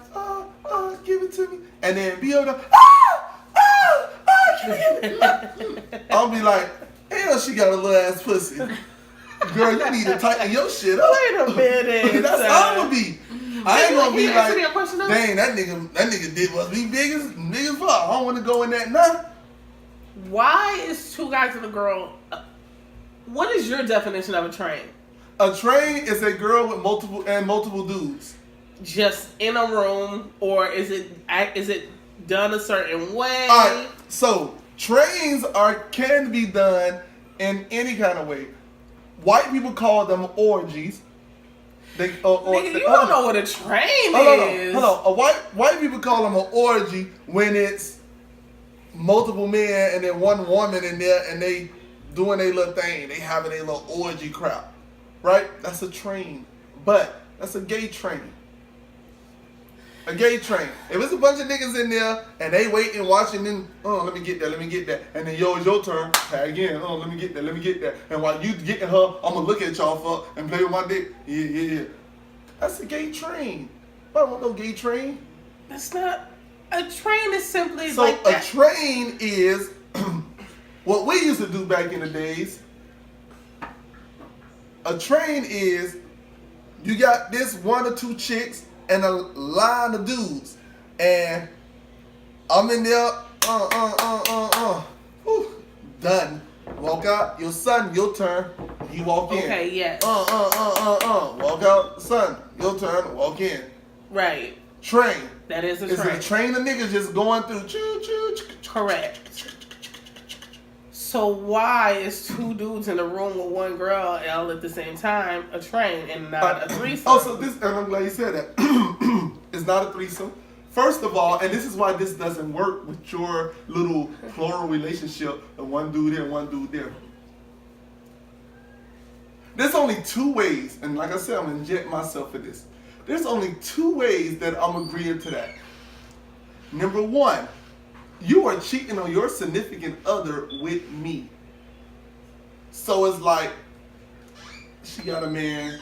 give it to me. And then B over there, give it. I'll be like, hell, she got a little ass pussy. Girl, you need to tighten your shit up. Wait a minute. That's how I'm gonna be. I ain't gonna be like, dang, that nigga did what be big as fuck. I don't want to go in that now. Why is two guys and a girl? What is your definition of a train? A train is a girl with multiple dudes. Just in a room, or is it done a certain way? All right, so trains can be done in any kind of way. White people call them orgies. Nigga, you don't know what a train is. Hold on. White people call them an orgy when it's multiple men and then one woman in there and they doing their little thing. They having a little orgy crap. Right? That's a train. But that's a gay train. A gay train. If it's a bunch of niggas in there and they waiting, watching, then, let me get that. And then, it's your turn. Tag in. Let me get that. And while you getting her, I'm going to look at y'all fuck and play with my dick. Yeah. That's a gay train. I don't want no gay train. That's not. A train is simply so like that. A train is what we used to do back in the days. A train is you got this one or two chicks and a line of dudes, and I'm in there, done. Walk out, your son, your turn. You walk in. Okay, yes. Walk out, son, your turn. Walk in. Right. Train. That is a train. It's a train of niggas just going through. Correct. So why is two dudes in a room with one girl all at the same time a train and not a threesome? Oh, so this, and I'm glad you said that. It's not a threesome. First of all, and this is why this doesn't work with your little plural relationship of one dude here and one dude there. There's only two ways, and like I said, I'm gonna inject myself for this. There's only two ways that I'm agreeing to that. Number one, you are cheating on your significant other with me. So it's like, she got a man,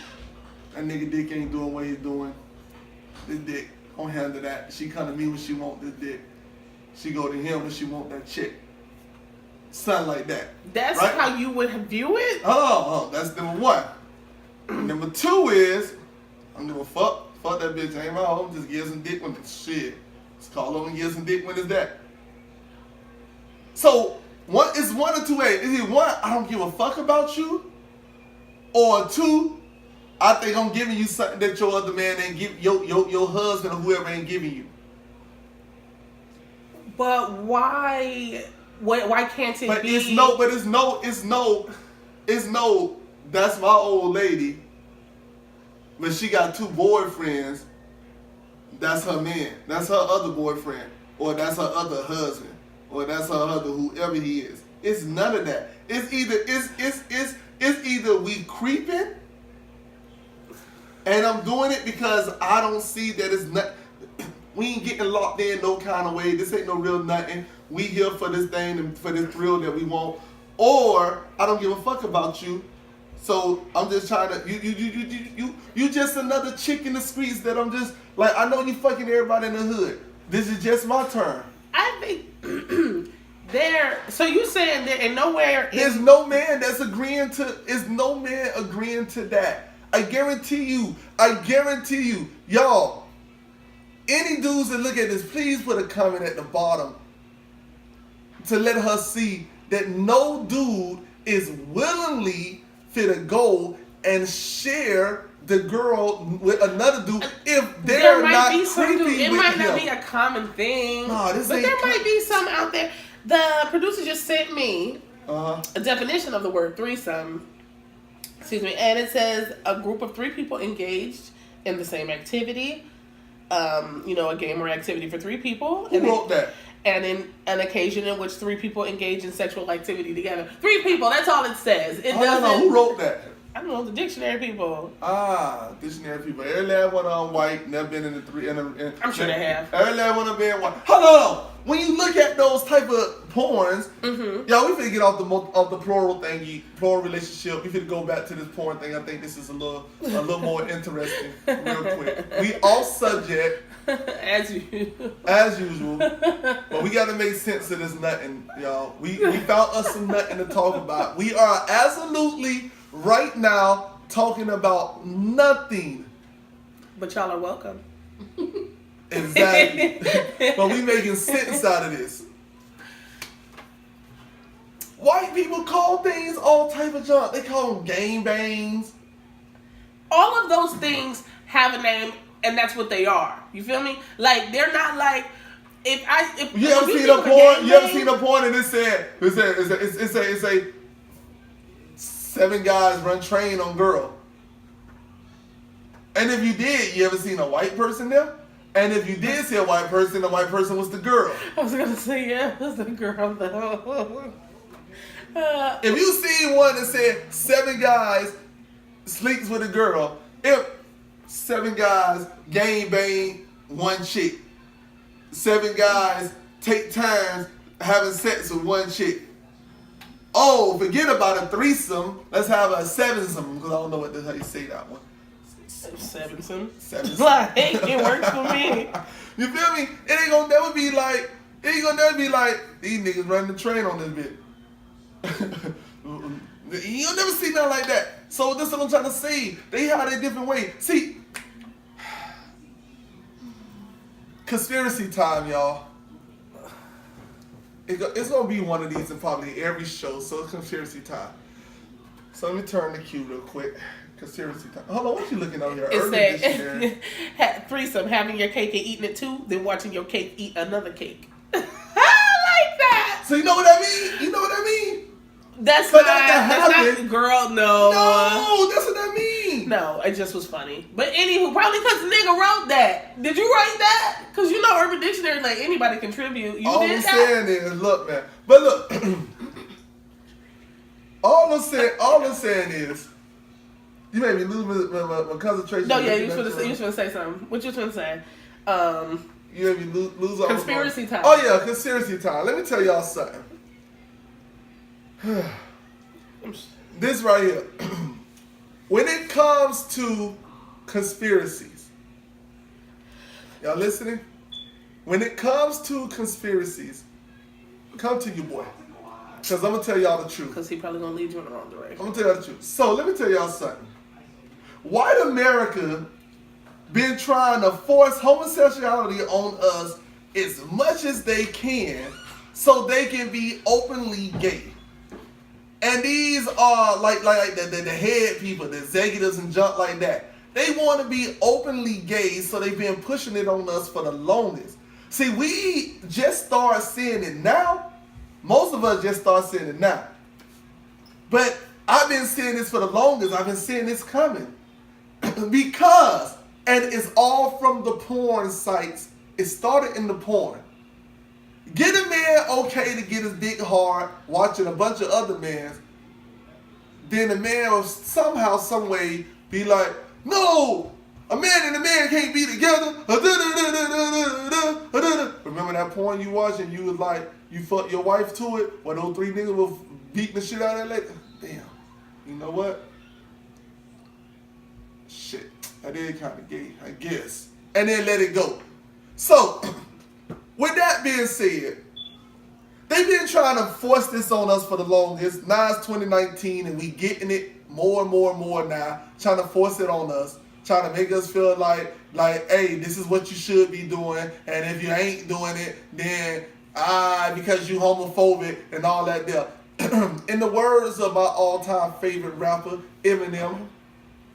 that nigga dick ain't doing what he's doing. This dick don't handle that. She come to me when she want this dick. She go to him when she want that chick. Something like that. That's right? how you would view it? Oh, that's number one. Number two is, I'm gonna fuck that bitch. Ain't my home. Just give some dick when it's shit. Just call over and give some dick when it's that. So, it's one or two ways. Is it one, I don't give a fuck about you? Or two, I think I'm giving you something that your other man ain't give, your husband or whoever ain't giving you. But why can't it be? It's no, that's my old lady, but she got two boyfriends, that's her man, that's her other boyfriend, or that's her other husband, or that's her other whoever he is. It's none of that. It's either we creeping, and I'm doing it because I don't see that it's not, we ain't getting locked in no kind of way. This ain't no real nothing. We here for this thing and for this thrill that we want. Or I don't give a fuck about you. So I'm just trying to you just another chick in the streets that I'm just like, I know you fucking everybody in the hood. This is just my turn. I think so you saying that and nowhere there's no man that's agreeing to no man agreeing to that. I guarantee you, y'all. Any dudes that look at this, please put a comment at the bottom to let her see that no dude is willingly fit to go and share the girl with another dude if they're not creepy with him. It might not be a common thing, but there might be some out there. The producer just sent me a definition of the word threesome. Excuse me, and it says a group of three people engaged in the same activity. A game or activity for three people. Who wrote that? And in an occasion in which three people engage in sexual activity together. Three people, that's all it says. It doesn't. No. Who wrote that? I don't know, the dictionary people. Dictionary people. Every last one of them white, never been in the three. I'm sure they have. Every last one of them been white. Hold on. When you look at those type of porns, y'all, we finna get off the plural thingy, plural relationship. We finna go back to this porn thing. I think this is a little more interesting, real quick. We off subject. As usual. But we gotta make sense of this nutting, y'all. We found us some nutting to talk about. We are absolutely right now talking about nothing. But y'all are welcome. Exactly. But we making sense out of this. White people call things all type of junk. They call them gangbangs. All of those things have a name, and that's what they are. You feel me? Like, they're not like, you ever seen a porn? You ever seen a porn and it say 7 guys run train on girl. And if you did, you ever seen a white person there? And if you did see a white person, the white person was the girl. I was gonna say, yeah, it was the girl though. If you see one that said 7 guys sleeps with a girl, if 7 guys gang bang 1 chick, 7 guys take turns having sex with 1 chick. Oh, forget about a threesome. Let's have a 7-some, because I don't know what the hell you say that one. 7-some? 7-some. Like, it works for me. You feel me? It ain't gonna never be like, these niggas running the train on this bit. You'll never see nothing like that. So this is what I'm trying to say. They have it a different way. See, conspiracy time, y'all. It's gonna be one of these in probably every show. So it's conspiracy time. So let me turn the cue real quick. Conspiracy time. Hold on, what you looking over here? It's that threesome, having your cake and eating it too, then watching your cake eat another cake. I like that. So you know what I mean? That's not, girl, no. No, that's what I mean. mean? No, it just was funny. But anywho, probably because the nigga wrote that. Did you write that? Because you know Urban Dictionary let anybody contribute. You all did I'm that? saying is, look, man. But look, all I'm saying is, you made me lose my concentration. No, yeah, you was going to say something. What you was going to say? You made me lose all conspiracy time. Oh, yeah, conspiracy time. Let me tell y'all something. This right here. When it comes to conspiracies, y'all listening? When it comes to conspiracies, come to you, boy. Because I'm going to tell y'all the truth. Because he probably going to lead you in the wrong direction. I'm going to tell y'all the truth. So let me tell y'all something. White America been trying to force homosexuality on us as much as they can so they can be openly gay. And these are like the head people, the executives and junk like that. They want to be openly gay, so they've been pushing it on us for the longest. See, we just start seeing it now. Most of us just start seeing it now. But I've been seeing this for the longest. I've been seeing this coming. Because, and it's all from the porn sites. It started in the porn. Get a man okay to get his dick hard watching a bunch of other men. Then the man will somehow, some way be like, no, a man and a man can't be together. Remember that porn you watched and you was like, you fucked your wife to it? When those three niggas were beating the shit out of that lady? Damn. You know what? Shit. I did kind of gay, I guess. And then let it go. So, with that being said, they've been trying to force this on us for the longest. Now it's 2019 and we getting it more and more and more now. Trying to force it on us. Trying to make us feel like, hey, this is what you should be doing. And if you ain't doing it, then, because you homophobic and all that there. In the words of my all-time favorite rapper, Eminem,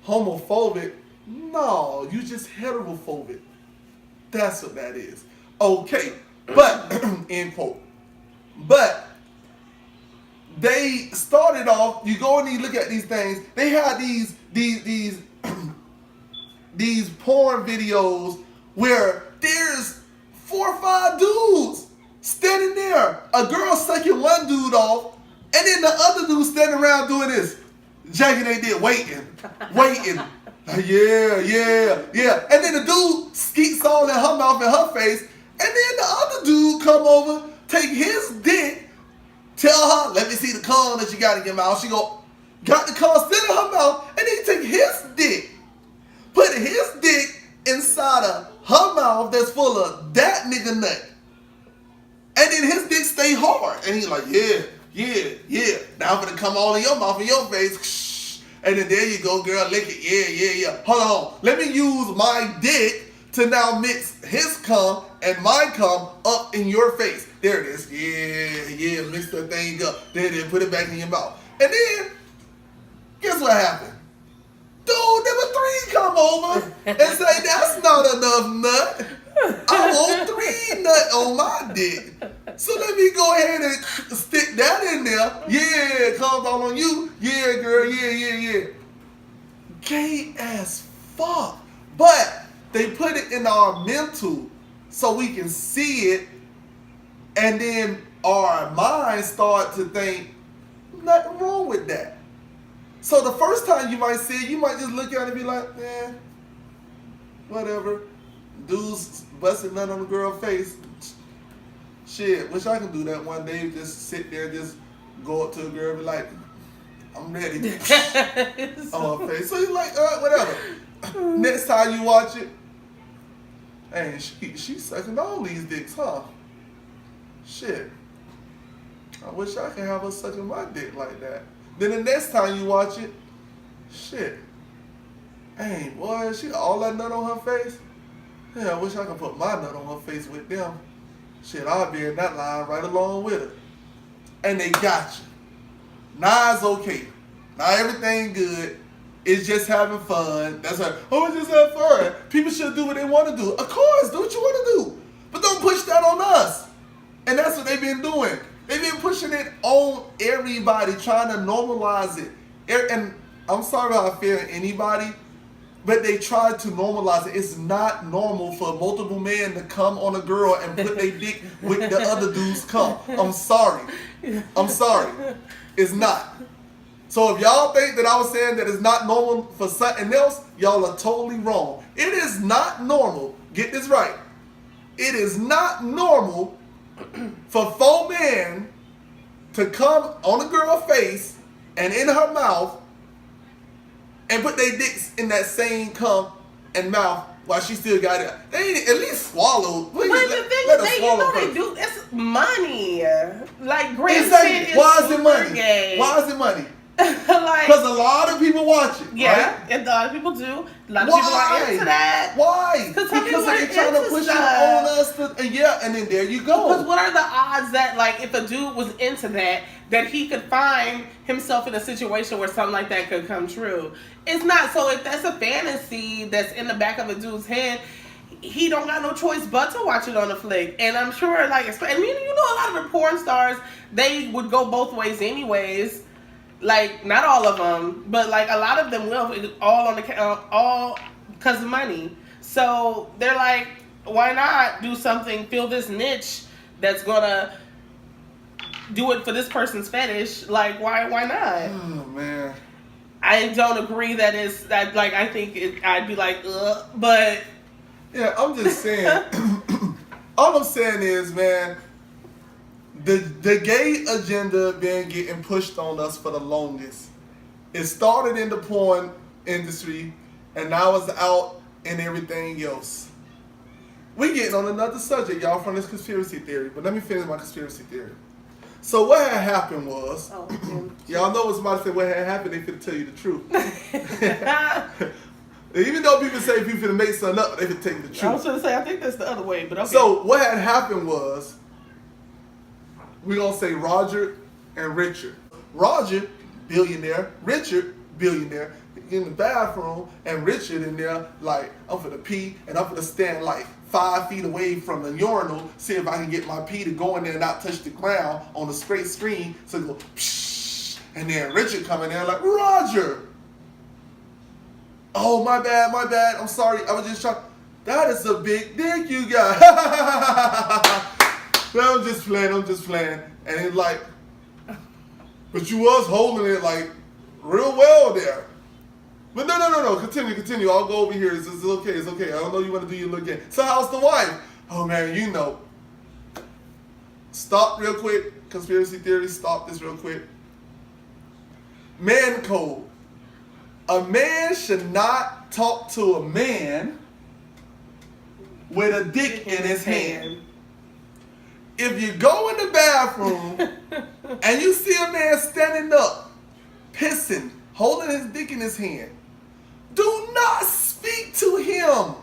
homophobic? No, you just heterophobic. That's what that is. Okay, but, end quote. But, they started off, you go and you look at these things, they had these porn videos where there's 4 or 5 dudes standing there. A girl sucking one dude off, and then the other dude standing around doing this. Jacking they did, waiting. Yeah. And then the dude skeets all in her mouth and her face. And then the other dude come over, take his dick, tell her, let me see the cum that you got in your mouth. She go, got the cum still in her mouth, and then he take his dick, put his dick inside of her mouth that's full of that nigga nut. And then his dick stay hard. And he's like, yeah. Now I'm gonna come all in your mouth and your face. And then there you go, girl, lick it. Yeah. Hold on. Let me use my dick to now mix his cum and my cum up in your face. There it is. Yeah. Mix that thing up. Then put it back in your mouth. And then, guess what happened? Dude, number 3 come over and say, that's not enough nut. I want 3 nut on my dick. So let me go ahead and stick that in there. Yeah, comes all on you. Yeah, girl, yeah. Gay as fuck. But they put it in our mental so we can see it, and then our minds start to think, nothing wrong with that. So the first time you might see it, you might just look at it and be like, whatever. Dudes busting nut on the girl's face. Shit, wish I could do that one day. Just sit there, just go up to a girl and be like, I'm ready. On her face. So you're like, whatever. Next time you watch it, hey, she's sucking all these dicks, huh? Shit. I wish I could have her sucking my dick like that. Then the next time you watch it, shit. Hey, boy, she got all that nut on her face. Yeah, I wish I could put my nut on her face with them. Shit, I'll be in that line right along with her. And they got you. Now it's okay. Now everything good. It's just having fun. That's right. Oh, it's just having fun. People should do what they want to do. Of course, do what you want to do. But don't push that on us. And that's what they've been doing. They've been pushing it on everybody, trying to normalize it. And I'm sorry about offending anybody, but they try to normalize it. It's not normal for multiple men to come on a girl and put their dick with the other dude's cum. I'm sorry. It's not. So if y'all think that I was saying that it's not normal for something else, y'all are totally wrong. It is not normal. Get this right. It is not normal for 4 men to come on a girl's face and in her mouth and put their dicks in that same cum and mouth while she still got it. They ain't at least swallow. But the thing is, they do. It's money. Like, granted, why is it money? Why is it money? Because a lot of people watch it. Yeah, right? and a lot of people do. A lot of people are into that. Why? Because they're trying to push it on us. And then there you go. Because what are the odds that, like, if a dude was into that he could find himself in a situation where something like that could come true? It's not. So if that's a fantasy that's in the back of a dude's head, he don't got no choice but to watch it on a flick. And I'm sure, like, a lot of the porn stars, they would go both ways anyways. Like, not all of them, but like a lot of them will, all because of money. So they're like, why not do something, fill this niche that's gonna do it for this person's fetish? Like, why not? Oh man, I don't agree that it's that. Like, I think I'd be like, ugh, but yeah, I'm just saying. All I'm saying is, man. The gay agenda been getting pushed on us for the longest. It started in the porn industry, and now it's out in everything else. We getting on another subject, y'all, from this conspiracy theory. But let me finish my conspiracy theory. So what had happened was, y'all know when somebody say what had happened, they finna tell you the truth. Even though people say people finna make something up, they finna tell you the truth. I was gonna say, I think that's the other way, but okay. So what had happened was, we're going to say Roger and Richard. Roger, billionaire. Richard, billionaire. In the bathroom, and Richard in there, like, I'm finna pee, and I'm finna stand like 5 feet away from the urinal, see if I can get my pee to go in there and not touch the ground on the straight screen. So it go, psh, and then Richard come in there like, Roger! Oh, my bad. I'm sorry. I was just trying. That is a big dick you got. I'm just playing. And it's like, but you was holding it like real well there. But no. Continue. I'll go over here. It's okay. I don't know you want to do your little game. So how's the wife? Oh man, you know. Stop real quick. Conspiracy theory. Stop this real quick. Man code. A man should not talk to a man with a dick in his hand. If you go in the bathroom and you see a man standing up, pissing, holding his dick in his hand, do not speak to him.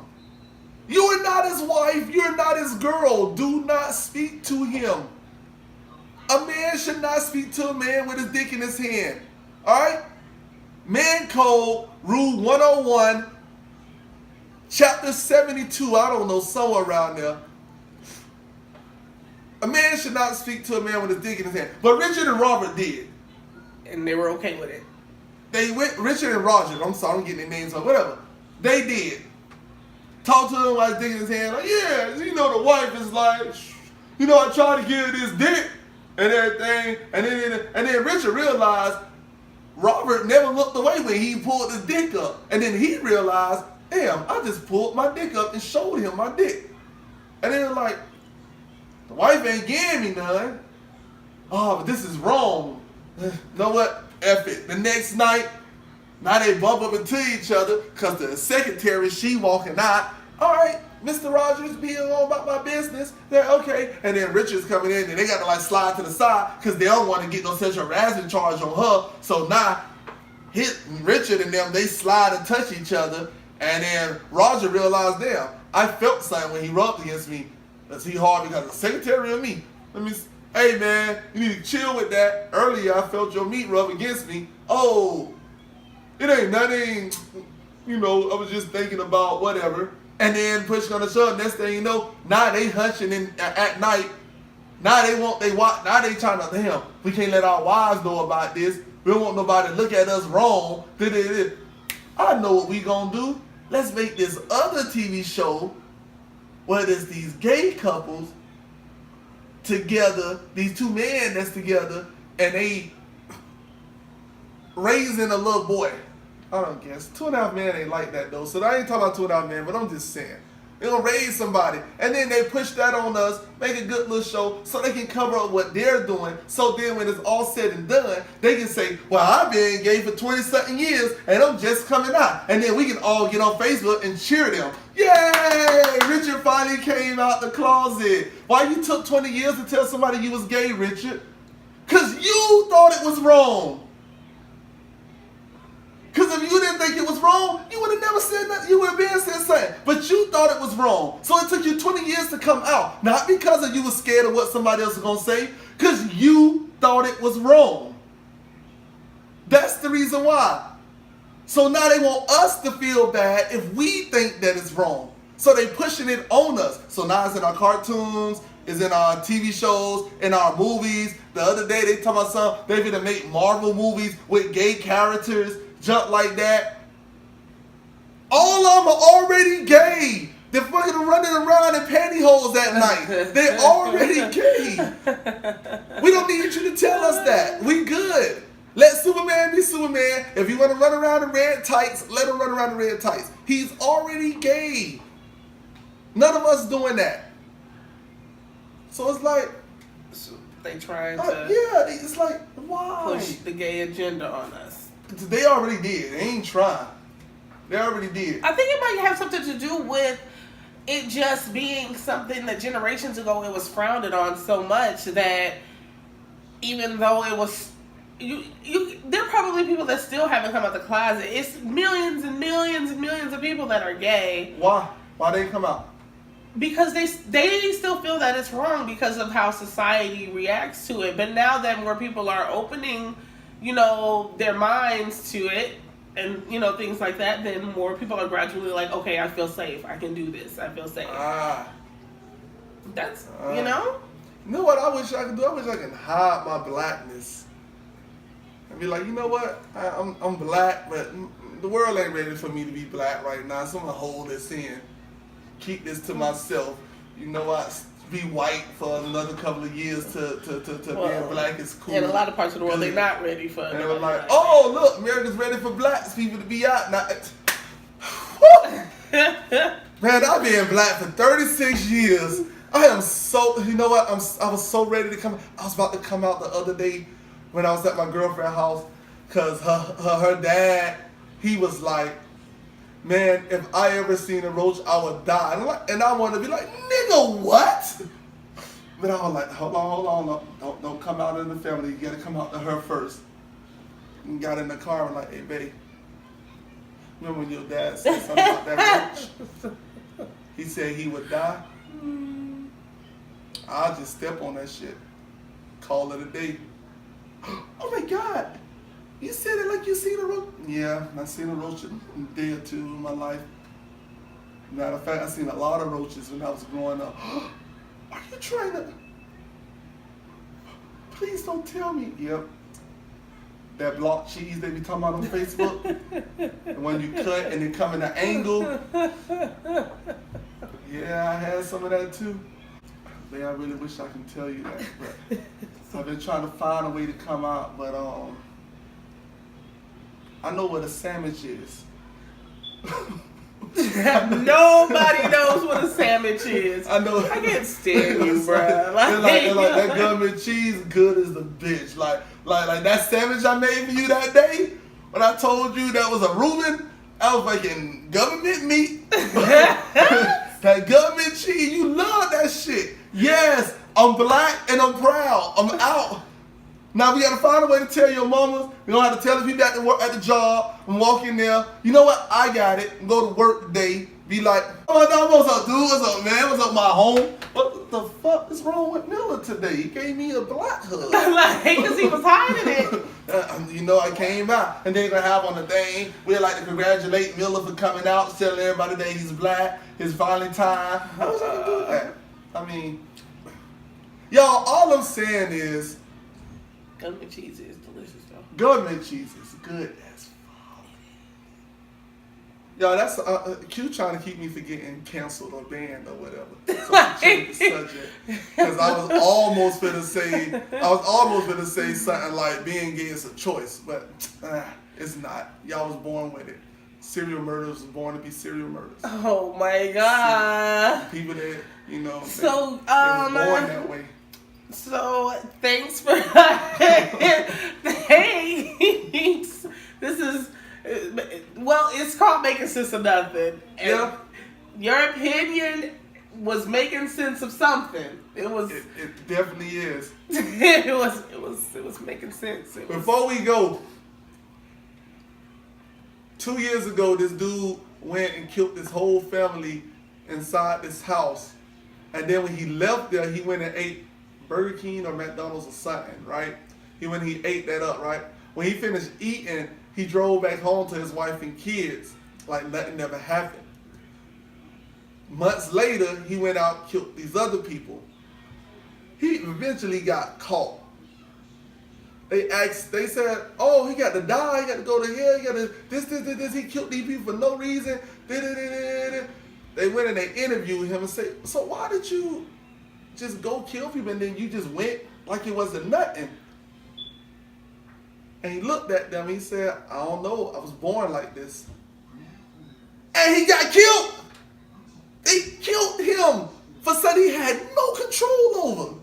You are not his wife. You are not his girl. Do not speak to him. A man should not speak to a man with his dick in his hand. All right? Man Code, Rule 101, Chapter 72, I don't know, somewhere around there. A man should not speak to a man with his dick in his hand. But Richard and Robert did. And they were okay with it. Richard and Roger, I'm sorry, I'm getting their names up, whatever. They did. Talk to him while his dick in his hand. Like, yeah, the wife is like, I tried to give her this dick and everything. And then Richard realized Robert never looked away when he pulled his dick up. And then he realized, damn, I just pulled my dick up and showed him my dick. And then like, the wife ain't giving me none. Oh, but this is wrong. You know what? F it. The next night, now they bump up into each other because the secretary, she walking out. All right, Mr. Rogers, being on about my business. They're okay. And then Richard's coming in and they got to like slide to the side because they don't want to get no sexual harassment charge on her. So now, Richard and them, they slide and touch each other. And then Roger realized, damn, I felt something when he rubbed against me. Is he hard because of the secretary or me? Hey man, you need to chill with that. Earlier I felt your meat rub against me. Oh, it ain't nothing, I was just thinking about whatever. And then pushing on the shove, next thing you know, now they hunching in at night. Now they trying to, damn, we can't let our wives know about this. We don't want nobody to look at us wrong. I know what we gonna do. Let's make this other TV show where there's these gay couples together, these two men that's together, and they raising a little boy. I don't guess. 2.5 Men ain't like that though. So I ain't talking about 2.5 Men, but I'm just saying. They're gonna raise somebody. And then they push that on us, make a good little show so they can cover up what they're doing. So then when it's all said and done, they can say, well, I've been gay for 20-something years and I'm just coming out. And then we can all get on Facebook and cheer them. Yay! Richard finally came out the closet. Why you took 20 years to tell somebody you was gay, Richard? Because you thought it was wrong. Because if you didn't think it was wrong, you would have never said nothing. You would have been said something. But you thought it was wrong. So it took you 20 years to come out. Not because of you were scared of what somebody else was going to say. Because you thought it was wrong. That's the reason why. So now they want us to feel bad if we think that it's wrong. So they pushing it on us. So now it's in our cartoons, it's in our TV shows, in our movies. The other day they talking about something. They're going to make Marvel movies with gay characters. Jump like that. All of them are already gay. They're fucking running around in pantyhose at night. They're already gay. We don't need you to tell us that. We good. Let Superman be Superman. If you want to run around in red tights, let him run around in red tights. He's already gay. None of us doing that. So it's like, they trying to yeah, it's like, why? push the gay agenda on us. They already did. They ain't trying. They already did. I think it might have something to do with it just being something that generations ago it was frowned on so much that even though it was, there are probably people that still haven't come out the closet. It's millions and millions and millions of people that are gay. Why? Why they come out? Because they still feel that it's wrong because of how society reacts to it. But now that more people are opening, their minds to it and, things like that, then more people are gradually like, okay, I feel safe. I can do this. I feel safe. That's, You know what I wish I could do? I wish I could hide my blackness. And be like, you know what? I'm black, but the world ain't ready for me to be black right now. So I'm going to hold this in. Keep this to myself. You know what? Be white for another couple of years to being black is cool. In a lot of parts of the world, they're not ready for it. And they were like, oh, look, America's ready for black people to be out now. Man, I've been black for 36 years. I am so, you know what? I was so ready to come. I was about to come out the other day when I was at my girlfriend's house because her dad, he was like, man, if I ever seen a roach, I would die. And I want to be like, nigga, what? But I was like, hold on. Don't come out in the family. You got to come out to her first. And got in the car and like, hey, babe, remember when your dad said something about that roach? He said he would die. I'll just step on that shit. Call it a day. Oh my God. You said it like you seen a roach. Yeah, I seen a roach a day or two in my life. Matter of fact, I seen a lot of roaches when I was growing up. Are you trying to? Please don't tell me. Yep. That block cheese they be talking about on Facebook. And when you cut and it come in an angle. Yeah, I had some of that too. Man, I really wish I can tell you that. But I've been trying to find a way to come out, but I know what a sandwich is. Nobody knows what a sandwich is. I know. I can't stand you, bro. Like that government cheese, good as the bitch. Like that sandwich I made for you that day when I told you that was a Reuben. I was making government meat. That government cheese, you love that shit. Yes, I'm black and I'm proud. I'm out. Now we gotta find a way to tell your mamas. We don't have to tell the people at the work at the job and walk in there. You know what? I got it. And go to work today. Be like, oh no, what's up, dude? What's up, man? What's up, my home? What the fuck is wrong with Miller today? He gave me a black hug. Like, because he was hiding it. I came out. And they're gonna have on the thing. We'd like to congratulate Miller for coming out, telling everybody that he's black. It's finally time. I wish I could do that. I mean, y'all, all I'm saying is, Government cheese is delicious, though. Government cheese is good as fuck. Y'all, that's Q trying to keep me from getting canceled or banned or whatever. So she changed the subject because I was almost gonna say something like being gay is a choice, but it's not. Y'all was born with it. Serial murderers was born to be serial murderers. Oh my god. People that they was born that way. So thanks for thanks. This is it's called making sense of nothing. And yeah. Your opinion was making sense of something. It was. It definitely is. It was making sense. Before we go, 2 years ago, this dude went and killed this whole family inside this house, and then when he left there, he went and ate Burger King or McDonald's or something, right? He ate that up, right? When he finished eating, he drove back home to his wife and kids, like nothing never happened. Months later, he went out and killed these other people. He eventually got caught. They said, oh, he got to die, he got to go to hell, he got to this, he killed these people for no reason. They went and they interviewed him and said, so why did you just go kill people and then you just went like it wasn't nothing? And he looked at them, he said, I don't know, I was born like this. And he got killed. They killed him for something he had no control over.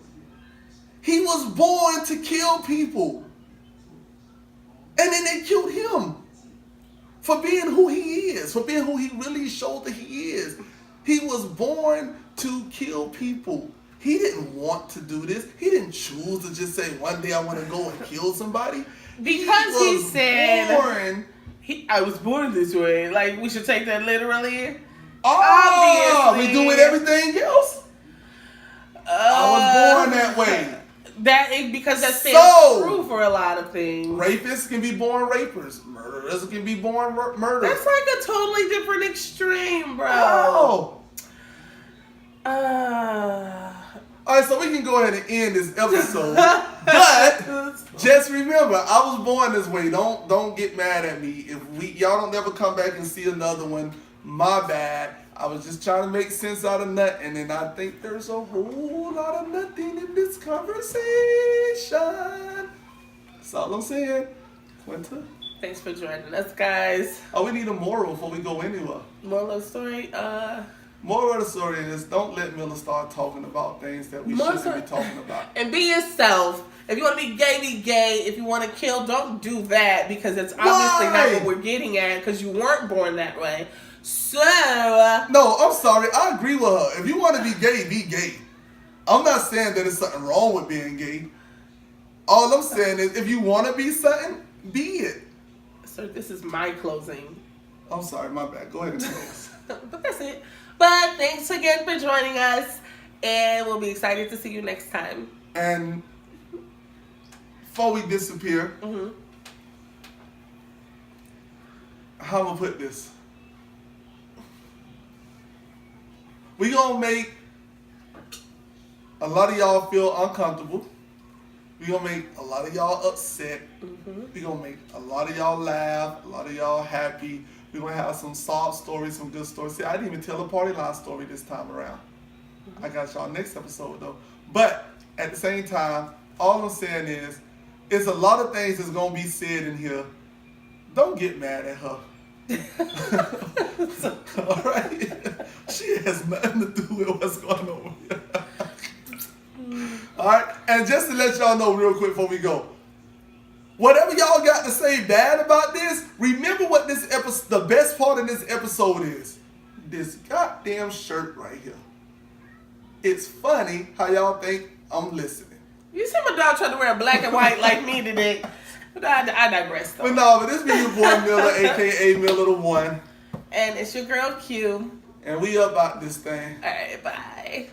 He was born to kill people. And then they killed him for being who he is, for being who he really showed that he is. He was born to kill people. He didn't want to do this. He didn't choose to just say, one day I want to go and kill somebody. Because he said, born, I was born this way. Like, we should take that literally. Oh, obviously. We doing everything else? I was born that way. Because that stands true for a lot of things. Rapists can be born rapers. Murderers can be born murderers. That's like a totally different extreme, bro. Oh. All right, so we can go ahead and end this episode. But just remember, I was born this way. Don't get mad at me. If y'all don't ever come back and see another one, my bad. I was just trying to make sense out of nothing, and I think there's a whole lot of nothing in this conversation. That's all I'm saying. Quinta? Thanks for joining us, guys. Oh, we need a moral before we go anywhere. Moral of the story? Moral of the story is don't let Miller start talking about things that we shouldn't be talking about. And be yourself. If you want to be gay, be gay. If you want to kill, don't do that because it's obviously not what we're getting at because you weren't born that way. So... No, I'm sorry. I agree with her. If you want to be gay, be gay. I'm not saying that there's something wrong with being gay. All I'm saying is if you want to be something, be it. So this is my closing. I'm sorry, my bad. Go ahead and close. But that's it. But thanks again for joining us. And we'll be excited to see you next time. And before we disappear, how am I put this? We gonna make a lot of y'all feel uncomfortable. We gonna make a lot of y'all upset. We gonna make a lot of y'all laugh, a lot of y'all happy. We gonna have some sob stories, some good stories. See, I didn't even tell a party line story this time around. I got y'all next episode though. But at the same time, all I'm saying is, it's a lot of things that's gonna be said in here. Don't get mad at her. All right, she has nothing to do with what's going on here. All right, and just to let y'all know real quick before we go, whatever y'all got to say bad about this, remember what this episode, the best part of this episode is. This goddamn shirt right here. It's funny how y'all think I'm listening. You see my dog trying to wear black and white like me today. But I digress though. But this be your boy Miller, aka Miller the One. And it's your girl Q. And we up about this thing. Alright, bye.